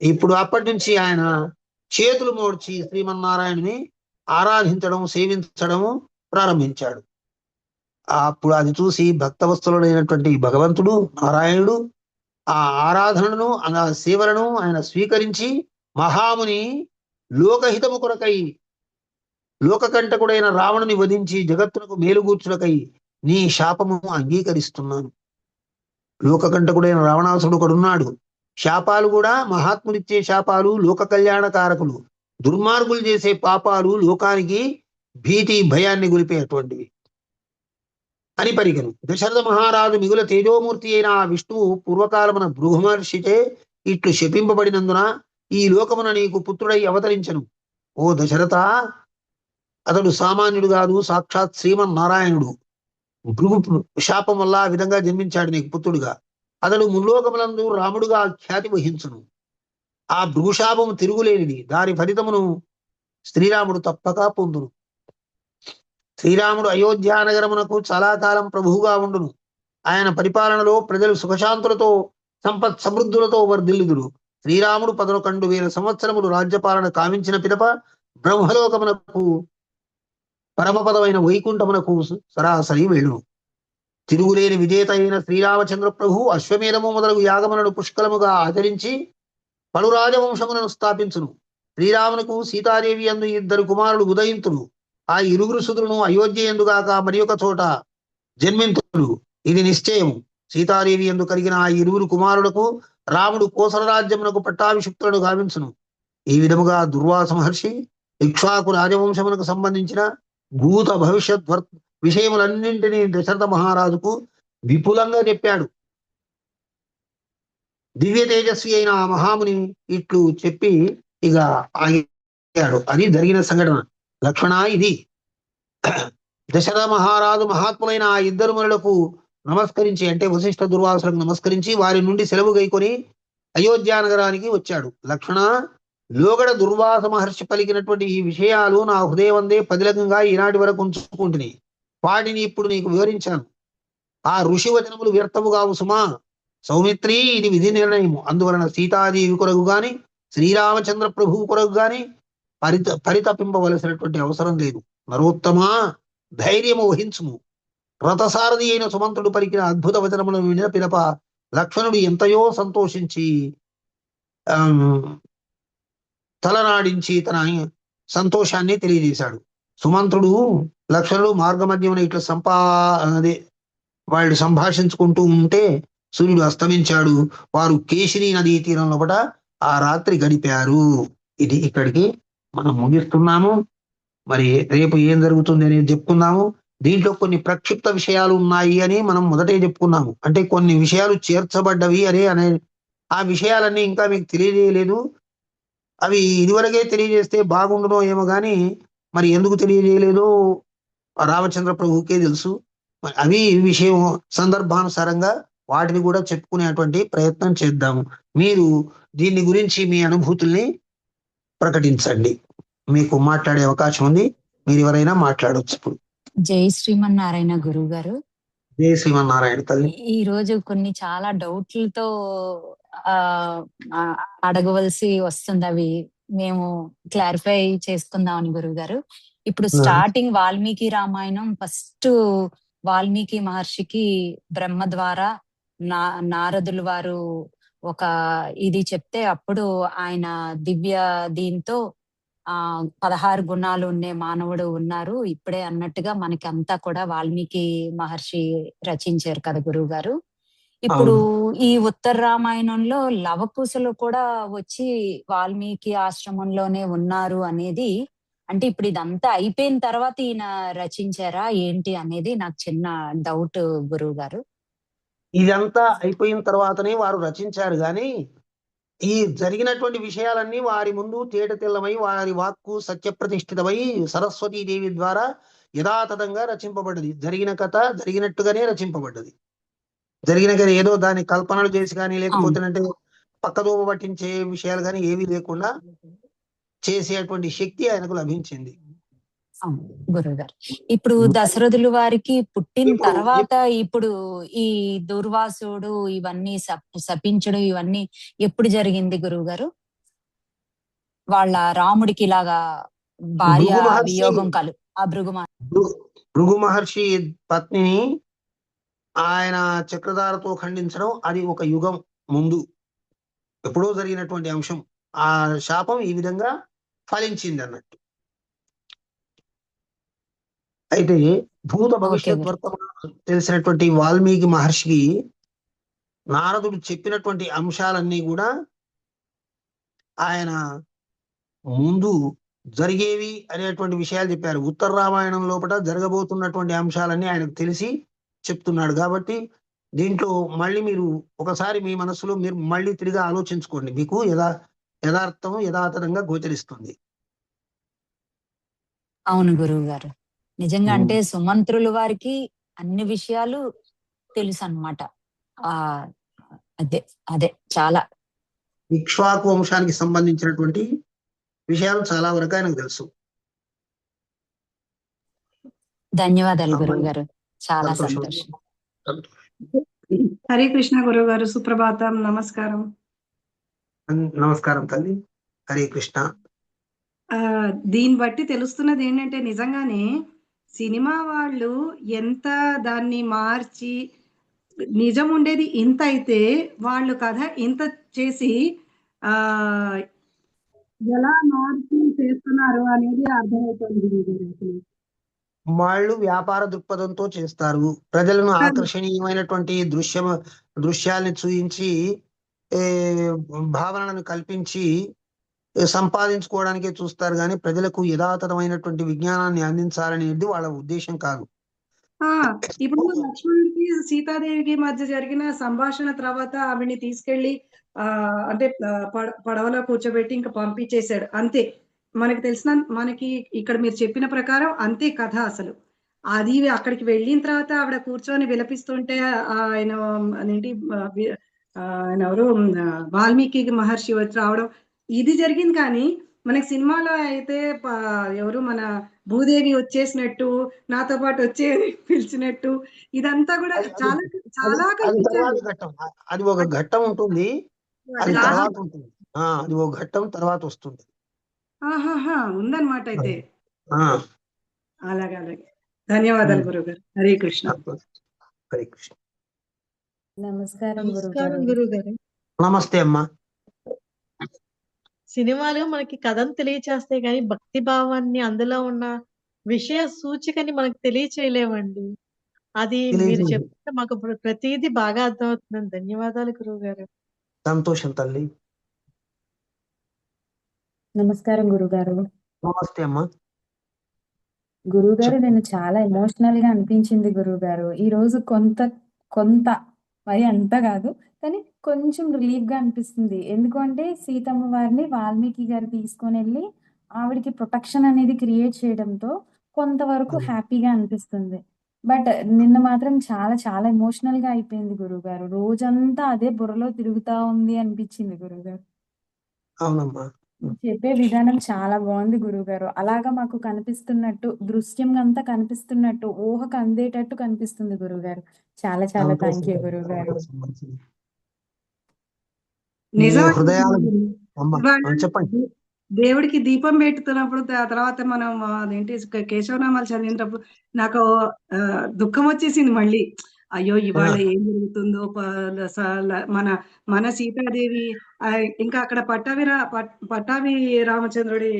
ఇప్పుడు అప్పటి నుంచి ఆయన చేతులు మోడ్చి శ్రీమన్నారాయణుని ఆరాధించడం సేవించడము ప్రారంభించాడు. అప్పుడు అది చూసి భక్తవత్సలుడైనటువంటి భగవంతుడు నారాయణుడు ఆ ఆరాధనను ఆ సేవలను ఆయన స్వీకరించి మహాముని లోకహితము కొరకై లోకకంటకుడైన రావణుని వధించి జగత్తునకు మేలుగూర్చునకై నీ శాపము అంగీకరిస్తున్నాను. లోకకంటకుడైన రావణాసుడు ఒకడున్నాడు. శాపాలు కూడా మహాత్ములిచ్చే శాపాలు లోక కళ్యాణకారకులు, దుర్మార్గులు చేసే పాపాలు లోకానికి భీతి భయాన్ని గురిపేటువంటివి అని పరిగణు. దశరథ మహారాజు మిగుల తేజోమూర్తి అయిన ఆ విష్ణువు పూర్వకాలమున భృగు మహర్షిచే ఇట్లు శపింపబడినందున ఈ లోకమున నీకు పుత్రుడై అవతరించను. ఓ దశరథ, అతడు సామాన్యుడు కాదు, సాక్షాత్ శ్రీమన్నారాయణుడు. భృగు శాపం వల్ల ఆ విధంగా జన్మించాడు నీకు పుత్రుడుగా. అతడు ముల్లోకములందు రాముడుగా ఖ్యాతి వహించును. ఆ భృగుశాపము తిరుగులేనిది, దాని ఫలితమును శ్రీరాముడు తప్పక పొందును. శ్రీరాముడు అయోధ్యానగరమునకు చాలా కాలం ప్రభువుగా ఉండును. ఆయన పరిపాలనలో ప్రజలు సుఖశాంతులతో సంపత్ సమృద్ధులతో వర్ధిల్లుదురు. శ్రీరాముడు 11,000 సంవత్సరములు రాజ్యపాలన కావించిన పిదప బ్రహ్మలోకమునకు పరమపదమైన వైకుంఠమునకు సరాసరి వెళ్ళును. తిరుగులేని విజేత అయిన శ్రీరామచంద్ర ప్రభు అశ్వమేధము మొదలగు యాగములను పుష్కలముగా ఆచరించి పలు రాజవంశములను స్థాపించును. శ్రీరామునకు సీతాదేవి యందు 2 కుమారులు ఉదయింతులు. ఆ ఇరుగురు సుతులను అయోధ్య ఎందుగాక మరి ఒక చోట జన్మింతుడు. ఇది నిశ్చయము. సీతాదేవి ఎందు కలిగిన ఆ 2 కుమారులకు రాముడు కోసల రాజ్యమునకు పట్టాభిషిక్తులను గావించును. ఈ విధముగా దుర్వాస మహర్షి ఇక్ష్వాకు రాజవంశమునకు సంబంధించిన భూత భవిష్యత్ విషయములన్నింటినీ దశరథ మహారాజుకు విపులంగా చెప్పాడు. దివ్య తేజస్వి అయిన ఆ మహాముని ఇట్లు చెప్పి ఇక ఆగాడు. అది జరిగిన సంఘటన. లక్ష్మణ, ఇది దశరథ మహారాజు మహాత్ములైన ఆ 2 మునులకు నమస్కరించి, అంటే వశిష్ఠ దుర్వాసులకు నమస్కరించి వారి నుండి సెలవు గైకొని అయోధ్య నగరానికి వచ్చాడు. లక్ష్మణ, లోగడ దుర్వాస మహర్షి పలికినటువంటి ఈ విషయాలు నా హృదయమందే పదిలకంగా ఈనాటి వరకు ఉంచుకుంటుని వాటిని ఇప్పుడు నీకు వివరించాను. ఆ ఋషి వచనములు వ్యర్థముగావు సుమా. సౌమిత్రి, ఇది విధి నిర్ణయము. అందువలన సీతాదేవి కొరకు గాని శ్రీరామచంద్ర ప్రభువు కొరకు గాని పరితపింపవలసినటువంటి అవసరం లేదు. నరోత్తమా, ధైర్యము వహించుము. రథసారథి అయిన సుమంతుడు పలికిన అద్భుత వచనములను వినిన పిదప లక్ష్మణుడు ఎంతయో సంతోషించి తలనాడించి తన సంతోషాన్ని తెలియజేశాడు. సుమంతుడు లక్ష్మణుడు మార్గమధ్యమున ఇట్లా వాళ్ళు సంభాషించుకుంటూ ఉంటే సూర్యుడు అస్తమించాడు. వారు కేశిని నదీ తీరం లోపల ఆ రాత్రి గడిపారు. ఇది ఇక్కడికి మనం ముగిస్తున్నాము. మరి రేపు ఏం జరుగుతుంది అనేది చెప్పుకుందాము. దీంట్లో కొన్ని ప్రక్షిప్త విషయాలు ఉన్నాయి అని మనం మొదటే చెప్పుకున్నాము. అంటే కొన్ని విషయాలు చేర్చబడ్డవి అనే ఆ విషయాలన్నీ ఇంకా మీకు తెలియజేయలేదు. అవి ఇదివరకే తెలియజేస్తే బాగుండునో ఏమో కానీ మరి ఎందుకు తెలియజేయలేదో రామచంద్ర ప్రభువుకే తెలుసు. అవి విషయం సందర్భానుసారంగా వాటిని కూడా చెప్పుకునేటువంటి ప్రయత్నం చేద్దాము. మీరు దీని గురించి మీ అనుభూతుల్ని ప్రకటించండి. మీకు మాట్లాడే అవకాశం ఉంది. మీరు ఎవరైనా మాట్లాడవచ్చు ఇప్పుడు. జై శ్రీమన్నారాయణ గురువు గారు. జై శ్రీమన్నారాయణ తల్లి. ఈ రోజు కొన్ని చాలా డౌట్లతో ఆ ఆ, అడగవలసి వస్తుంది. అవి మేము క్లారిఫై చేసుకుందామని గురువు గారు. ఇప్పుడు స్టార్టింగ్ వాల్మీకి రామాయణం ఫస్ట్ వాల్మీకి మహర్షికి బ్రహ్మ ద్వారా నారదులు వారు ఒక ఇది చెప్తే అప్పుడు ఆయన దివ్య దీంతో 16 గుణాలు ఉండే మానవుడు ఉన్నారు ఇప్పుడే అన్నట్టుగా మనకి అంతా కూడా వాల్మీకి మహర్షి రచించారు కదా గురువు గారు. ఇప్పుడు ఈ ఉత్తర రామాయణంలో లవకుశలు కూడా వచ్చి వాల్మీకి ఆశ్రమంలోనే ఉన్నారు అనేది, అంటే ఇప్పుడు ఇదంతా అయిపోయిన తర్వాత ఈయన రచించారా ఏంటి అనేది నాకు చిన్న డౌట్ గురువు గారు. ఇదంతా అయిపోయిన తర్వాతనే వారు రచించారు గాని ఈ జరిగినటువంటి విషయాలన్నీ వారి ముందు తేటతెల్లమై వారి వాక్కు సత్యప్రతిష్ఠితమై సరస్వతీదేవి ద్వారా యథాతథంగా రచింపబడ్డది. జరిగిన కథ జరిగినట్టుగానే రచింపబడ్డది. జరిగిన కానీ ఏదో దాని కల్పనలు చేసి కానీ లేకపోతే పక్కదోవ పట్టించే విషయాలు కానీ ఏవి లేకుండా చేసేటువంటి శక్తి ఆయనకు లభించింది. గురువు గారు, ఇప్పుడు దశరథులు వారికి పుట్టిన తర్వాత ఇప్పుడు ఈ దుర్వాసుడు ఇవన్నీ శపించడం ఇవన్నీ ఎప్పుడు జరిగింది గురువు గారు? వాళ్ళ రాముడికి ఇలాగా భార్య వియోగం భృగు మహర్షి పత్నిని ఆయన చక్రధారతో ఖండించడం అది ఒక యుగం ముందు ఎప్పుడో జరిగినటువంటి అంశం. ఆ శాపం ఈ విధంగా ఫలించింది అన్నట్టు. అయితే భూత భవిష్యత్ వర్తమానం తెలిసినటువంటి వాల్మీకి మహర్షికి నారదుడు చెప్పినటువంటి అంశాలన్నీ కూడా ఆయన ముందు జరిగేవి అనేటువంటి విషయాలు చెప్పారు. ఉత్తర రామాయణం లోపల జరగబోతున్నటువంటి అంశాలన్నీ ఆయనకు తెలిసి చెప్తున్నాడు. కాబట్టి దీంట్లో మళ్ళీ మీరు ఒకసారి మీ మనసులో మీరు మళ్ళీ తిరిగి ఆలోచించుకోండి, మీకు యథార్థం యథాతథంగా గోచరిస్తుంది. అవును గురువు గారు, నిజంగా అంటే సుమంత్రుల వారికి అన్ని విషయాలు తెలుసు అన్నమాట. అదే అదే చాలా ఇక్ష్వాకు వంశానికి సంబంధించినటువంటి విషయాలు చాలా వరకు ఆయనకు తెలుసు. ధన్యవాదాలు గురువు గారు, చాలా సంతోషం. హరే కృష్ణ గురువు గారు, సుప్రభాతం. నమస్కారం. నమస్కారం తల్లి. హరే కృష్ణ. దీన్ని బట్టి తెలుస్తున్నది ఏంటంటే నిజంగానే సినిమా వాళ్ళు ఎంత దాన్ని మార్చి నిజం ఉండేది ఇంత అయితే వాళ్ళు కథ ఇంత చేసి ఎలా మార్చి చేస్తున్నారు అనేది అర్థమవుతుంది. వాళ్ళు వ్యాపార దృక్పథంతో చేస్తారు. ప్రజలను ఆకర్షణీయమైనటువంటి దృశ్యాలను చూయించి భావనలను కల్పించి సంపాదించుకోవడానికే చూస్తారు కానీ ప్రజలకు యథాతథమైనటువంటి విజ్ఞానాన్ని అందించాలనేది వాళ్ళ ఉద్దేశం కాదు. ఇప్పుడు లక్ష్మణుడికి సీతాదేవికి మధ్య జరిగిన సంభాషణ తర్వాత ఆవిడ్ని తీసుకెళ్లి అంటే పడవలో కూర్చోబెట్టి ఇంకా పంపించేశాడు అంతే. మనకి మనకి ఇక్కడ మీరు చెప్పిన ప్రకారం అంతే కథ. అసలు అది అక్కడికి వెళ్ళిన తర్వాత ఆవిడ కూర్చొని విలపిస్తుంటే ఆయన ఏంటి ఆయన ఎవరు వాల్మీకి మహర్షి వచ్చి రావడం ఇది జరిగింది. కానీ మనకి సినిమాలో అయితే ఎవరు మన భూదేవి వచ్చేసినట్టు నాతో పాటు వచ్చే పిలిచినట్టు ఇదంతా కూడా చాలా చాలా అది ఒక ఘట్టం ఉంటుంది, అది తర్వాత ఉంటుంది. అది ఒక ఘట్టం తర్వాత వస్తుంది. ఉందన్నమాట అయితే. అలాగే అలాగే. ధన్యవాదాలు గురువు గారు. హరే కృష్ణ. హరే కృష్ణ. నమస్కారం గురువు గారు. నమస్తే అమ్మా. సినిమాలు మనకి కథను తెలియచేస్తాయి కానీ భక్తి భావాన్ని అందులో ఉన్న విషయ సూచికని మనకు తెలియచేయలేమండి. అది మీరు చెప్తే మాకు ప్రతిదీ బాగా అర్థమవుతుంది. ధన్యవాదాలు గురువు గారు. సంతోషం తల్లి. నమస్కారం గురుగారు. నమస్తే అమ్మా. గురుగారు, నేను చాలా ఎమోషనల్ గా అనిపించింది గురుగారు ఈ రోజు. కొంత కొంత మరి అంత కాదు కానీ కొంచెం రిలీఫ్ గా అనిపిస్తుంది. ఎందుకంటే సీతమ్మ వారిని వాల్మీకి గారు తీసుకొని వెళ్ళి ఆవిడికి ప్రొటెక్షన్ అనేది క్రియేట్ చేయడంతో కొంతవరకు హ్యాపీగా అనిపిస్తుంది. బట్ నిన్న మాత్రం చాలా చాలా ఎమోషనల్ గా అయిపోయింది గురుగారు. రోజంతా అదే బుర్రలో తిరుగుతా ఉంది అనిపించింది గురుగారు. అవునమ్మా. చెప్పే విధానం చాలా బాగుంది గురువుగారు. అలాగా మాకు కనిపిస్తున్నట్టు, దృశ్యం అంతా కనిపిస్తున్నట్టు, ఊహకు అందేటట్టు కనిపిస్తుంది గురువుగారు. చాలా చాలా థ్యాంక్ యూ గురువుగారు. మంచిది. మీ నిజమే. హృదయాలు అమ్మ ఇవాళ చెప్పండి. దేవుడికి దీపం పెట్టుతున్నప్పుడు తర్వాత మనం అదేంటి కేశవనామాలు చదివినప్పుడు నాకు దుఃఖం వచ్చేసింది మళ్ళీ. అయ్యో! ఇవాళ ఏం జరుగుతుందో మన మన సీతాదేవి ఇంకా అక్కడ పట్టాభి రామచంద్రుడి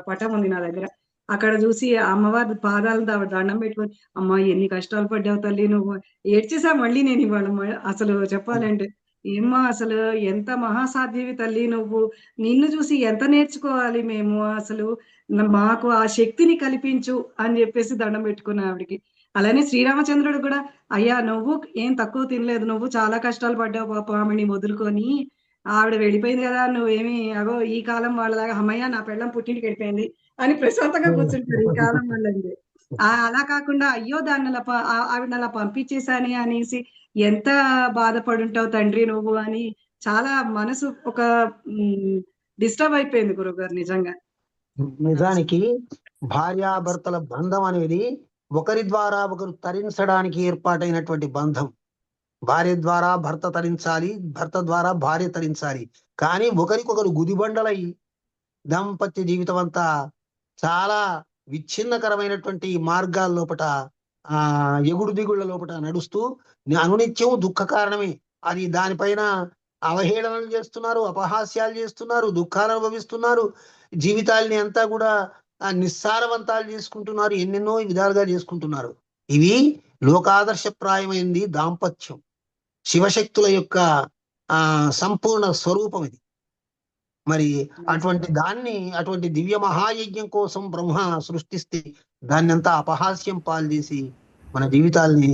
పటం ఉంది నా దగ్గర. అక్కడ చూసి అమ్మవారి పాదాలు దండం పెట్టుకొని, అమ్మా ఎన్ని కష్టాలు పడ్డావు తల్లి నువ్వు. ఏడ్చేసా మళ్ళీ నేను ఇవాళ అసలు చెప్పాలంటే. ఏమ్మా అసలు ఎంత మహాసాధ్యవి తల్లి నువ్వు. నిన్ను చూసి ఎంత నేర్చుకోవాలి మేము అసలు. మాకు ఆ శక్తిని కల్పించు అని చెప్పేసి దండం పెట్టుకున్నా ఆవిడకి. అలానే శ్రీరామచంద్రుడు కూడా, అయ్యా నువ్వు ఏం తక్కువ తినలేదు. నువ్వు చాలా కష్టాలు పడ్డావు పాపం ఆమెని వదులుకొని. ఆవిడ వెళ్ళిపోయింది కదా, నువ్వేమి అగో ఈ కాలం వాళ్ళలాగా అమ్మయ్య నా పెళ్ళం పుట్టింటికి వెళ్ళిపోయింది అని ప్రశాంతంగా కూర్చుంటారు ఈ కాలం వాళ్ళండి. అలా కాకుండా అయ్యో దాన్ని ఆవిడని అలా పంపించేశాని అనేసి ఎంత బాధపడుంటావు తండ్రి నువ్వు అని చాలా మనసు ఒక డిస్టర్బ్ అయిపోయింది గురువుగారు నిజంగా. నిజానికి భార్యాభర్తల బంధం అనేది ఒకరి ద్వారా ఒకరు తరించడానికి ఏర్పాటైనటువంటి బంధం. భార్య ద్వారా భర్త తరించాలి, భర్త ద్వారా భార్య తరించాలి. కానీ ఒకరికొకరు గుదిబండలై దాంపత్య జీవితం అంతా చాలా విచ్ఛిన్నకరమైనటువంటి మార్గాల లోపట ఎగుడు దిగుళ్ళ లోపట నడుస్తూ అనునిత్యం దుఃఖ కారణమే. అది దానిపైన అవహేళనలు చేస్తున్నారు, అపహాస్యాలు చేస్తున్నారు, దుఃఖాలు అనుభవిస్తున్నారు, జీవితాల్ని అంతా కూడా నిస్సారవంతాలు చేసుకుంటున్నారు, ఎన్నెన్నో విధాలుగా చేసుకుంటున్నారు. ఇవి లోకాదర్శప్రాయమైంది దాంపత్యం, శివశక్తుల యొక్క సంపూర్ణ స్వరూపం ఇది. మరి అటువంటి దాన్ని, అటువంటి దివ్య మహాయజ్ఞం కోసం బ్రహ్మ సృష్టిస్తే దాన్ని అంతా అపహాస్యం పాలు చేసి మన జీవితాల్ని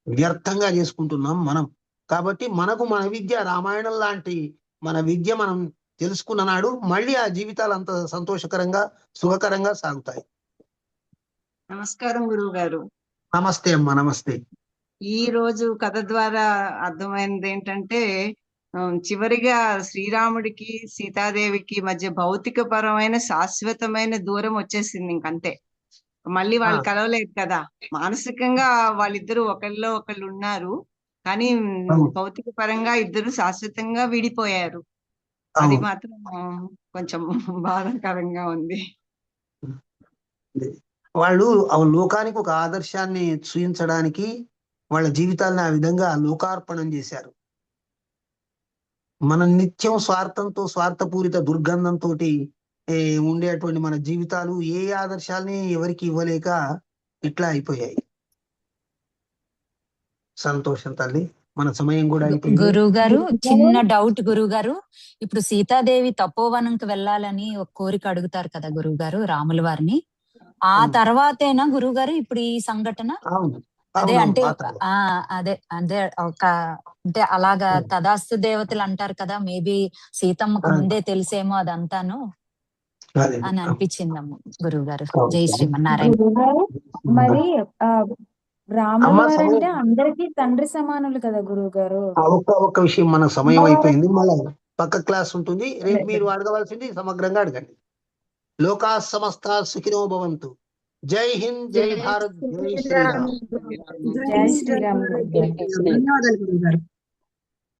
వ్యర్థంగా చేసుకుంటున్నాం మనం. కాబట్టి మనకు మన విద్య రామాయణం లాంటి మన విద్య మనం తెలుసుకున్న నాడు మళ్ళీ ఆ జీవితాలు అంత సంతోషకరంగా సుఖకరంగా సాగుతాయి. నమస్కారం గురువు గారు. నమస్తే అమ్మా. నమస్తే. ఈ రోజు కథ ద్వారా అర్థమైంది ఏంటంటే, చివరిగా శ్రీరాముడికి సీతాదేవికి మధ్య భౌతిక పరమైన శాశ్వతమైన దూరం వచ్చేసింది. ఇంకంతే, మళ్ళీ వాళ్ళు కలవలేదు కదా. మానసికంగా వాళ్ళిద్దరూ ఒకరిలో ఒకళ్ళు ఉన్నారు, కానీ భౌతిక పరంగా ఇద్దరు శాశ్వతంగా విడిపోయారు. అది మాత్రం కొంచెం బాధాకరంగా ఉంది. వాళ్ళు లోకానికి ఒక ఆదర్శాన్ని చూపించడానికి వాళ్ళ జీవితాలను ఆ విధంగా లోకార్పణం చేశారు. మనం నిత్యం స్వార్థంతో, స్వార్థపూరిత దుర్గంధంతో ఉండేటువంటి మన జీవితాలు ఏ ఆదర్శాలని ఎవరికి ఇవ్వలేక ఇట్లా అయిపోయాయి. సంతోషం తల్లి. మన సమయం కూడా అయిపోయింది. గురువు గారు, చిన్న డౌట్ గురువు గారు. ఇప్పుడు సీతాదేవి తపోవనంకి వెళ్ళాలని ఒక కోరిక అడుగుతారు కదా గురువు గారు రాముల వారిని. ఆ తర్వాతేనా గురువు గారు ఇప్పుడు ఈ సంఘటన? అదే అంటే అదే అదే ఒక అంటే అలాగా తదాస్తు దేవతలు అంటారు కదా, మేబీ సీతమ్మకు ముందే తెలిసేమో అదంతాను అని అనిపించిందమ్మ గురువు గారు. జై శ్రీమన్నారాయణ. మరి రాముల వారు అంటే అందరికీ తండ్రి సమానులు కదా గురువు గారు. ఒక్క విషయం, మన సమయం అయిపోయింది. మళ్ళీ పక్క క్లాస్ ఉంటుంది, రేపు మీరు అడగవలసింది సమగ్రంగా అడగండి. లోకా సమస్త సుఖినో భవంతు. జై హింద్, జై భారత్, జై శ్రీరామ్. జై శ్రీరామ్. ధన్యవాదాలు గురువు గారు.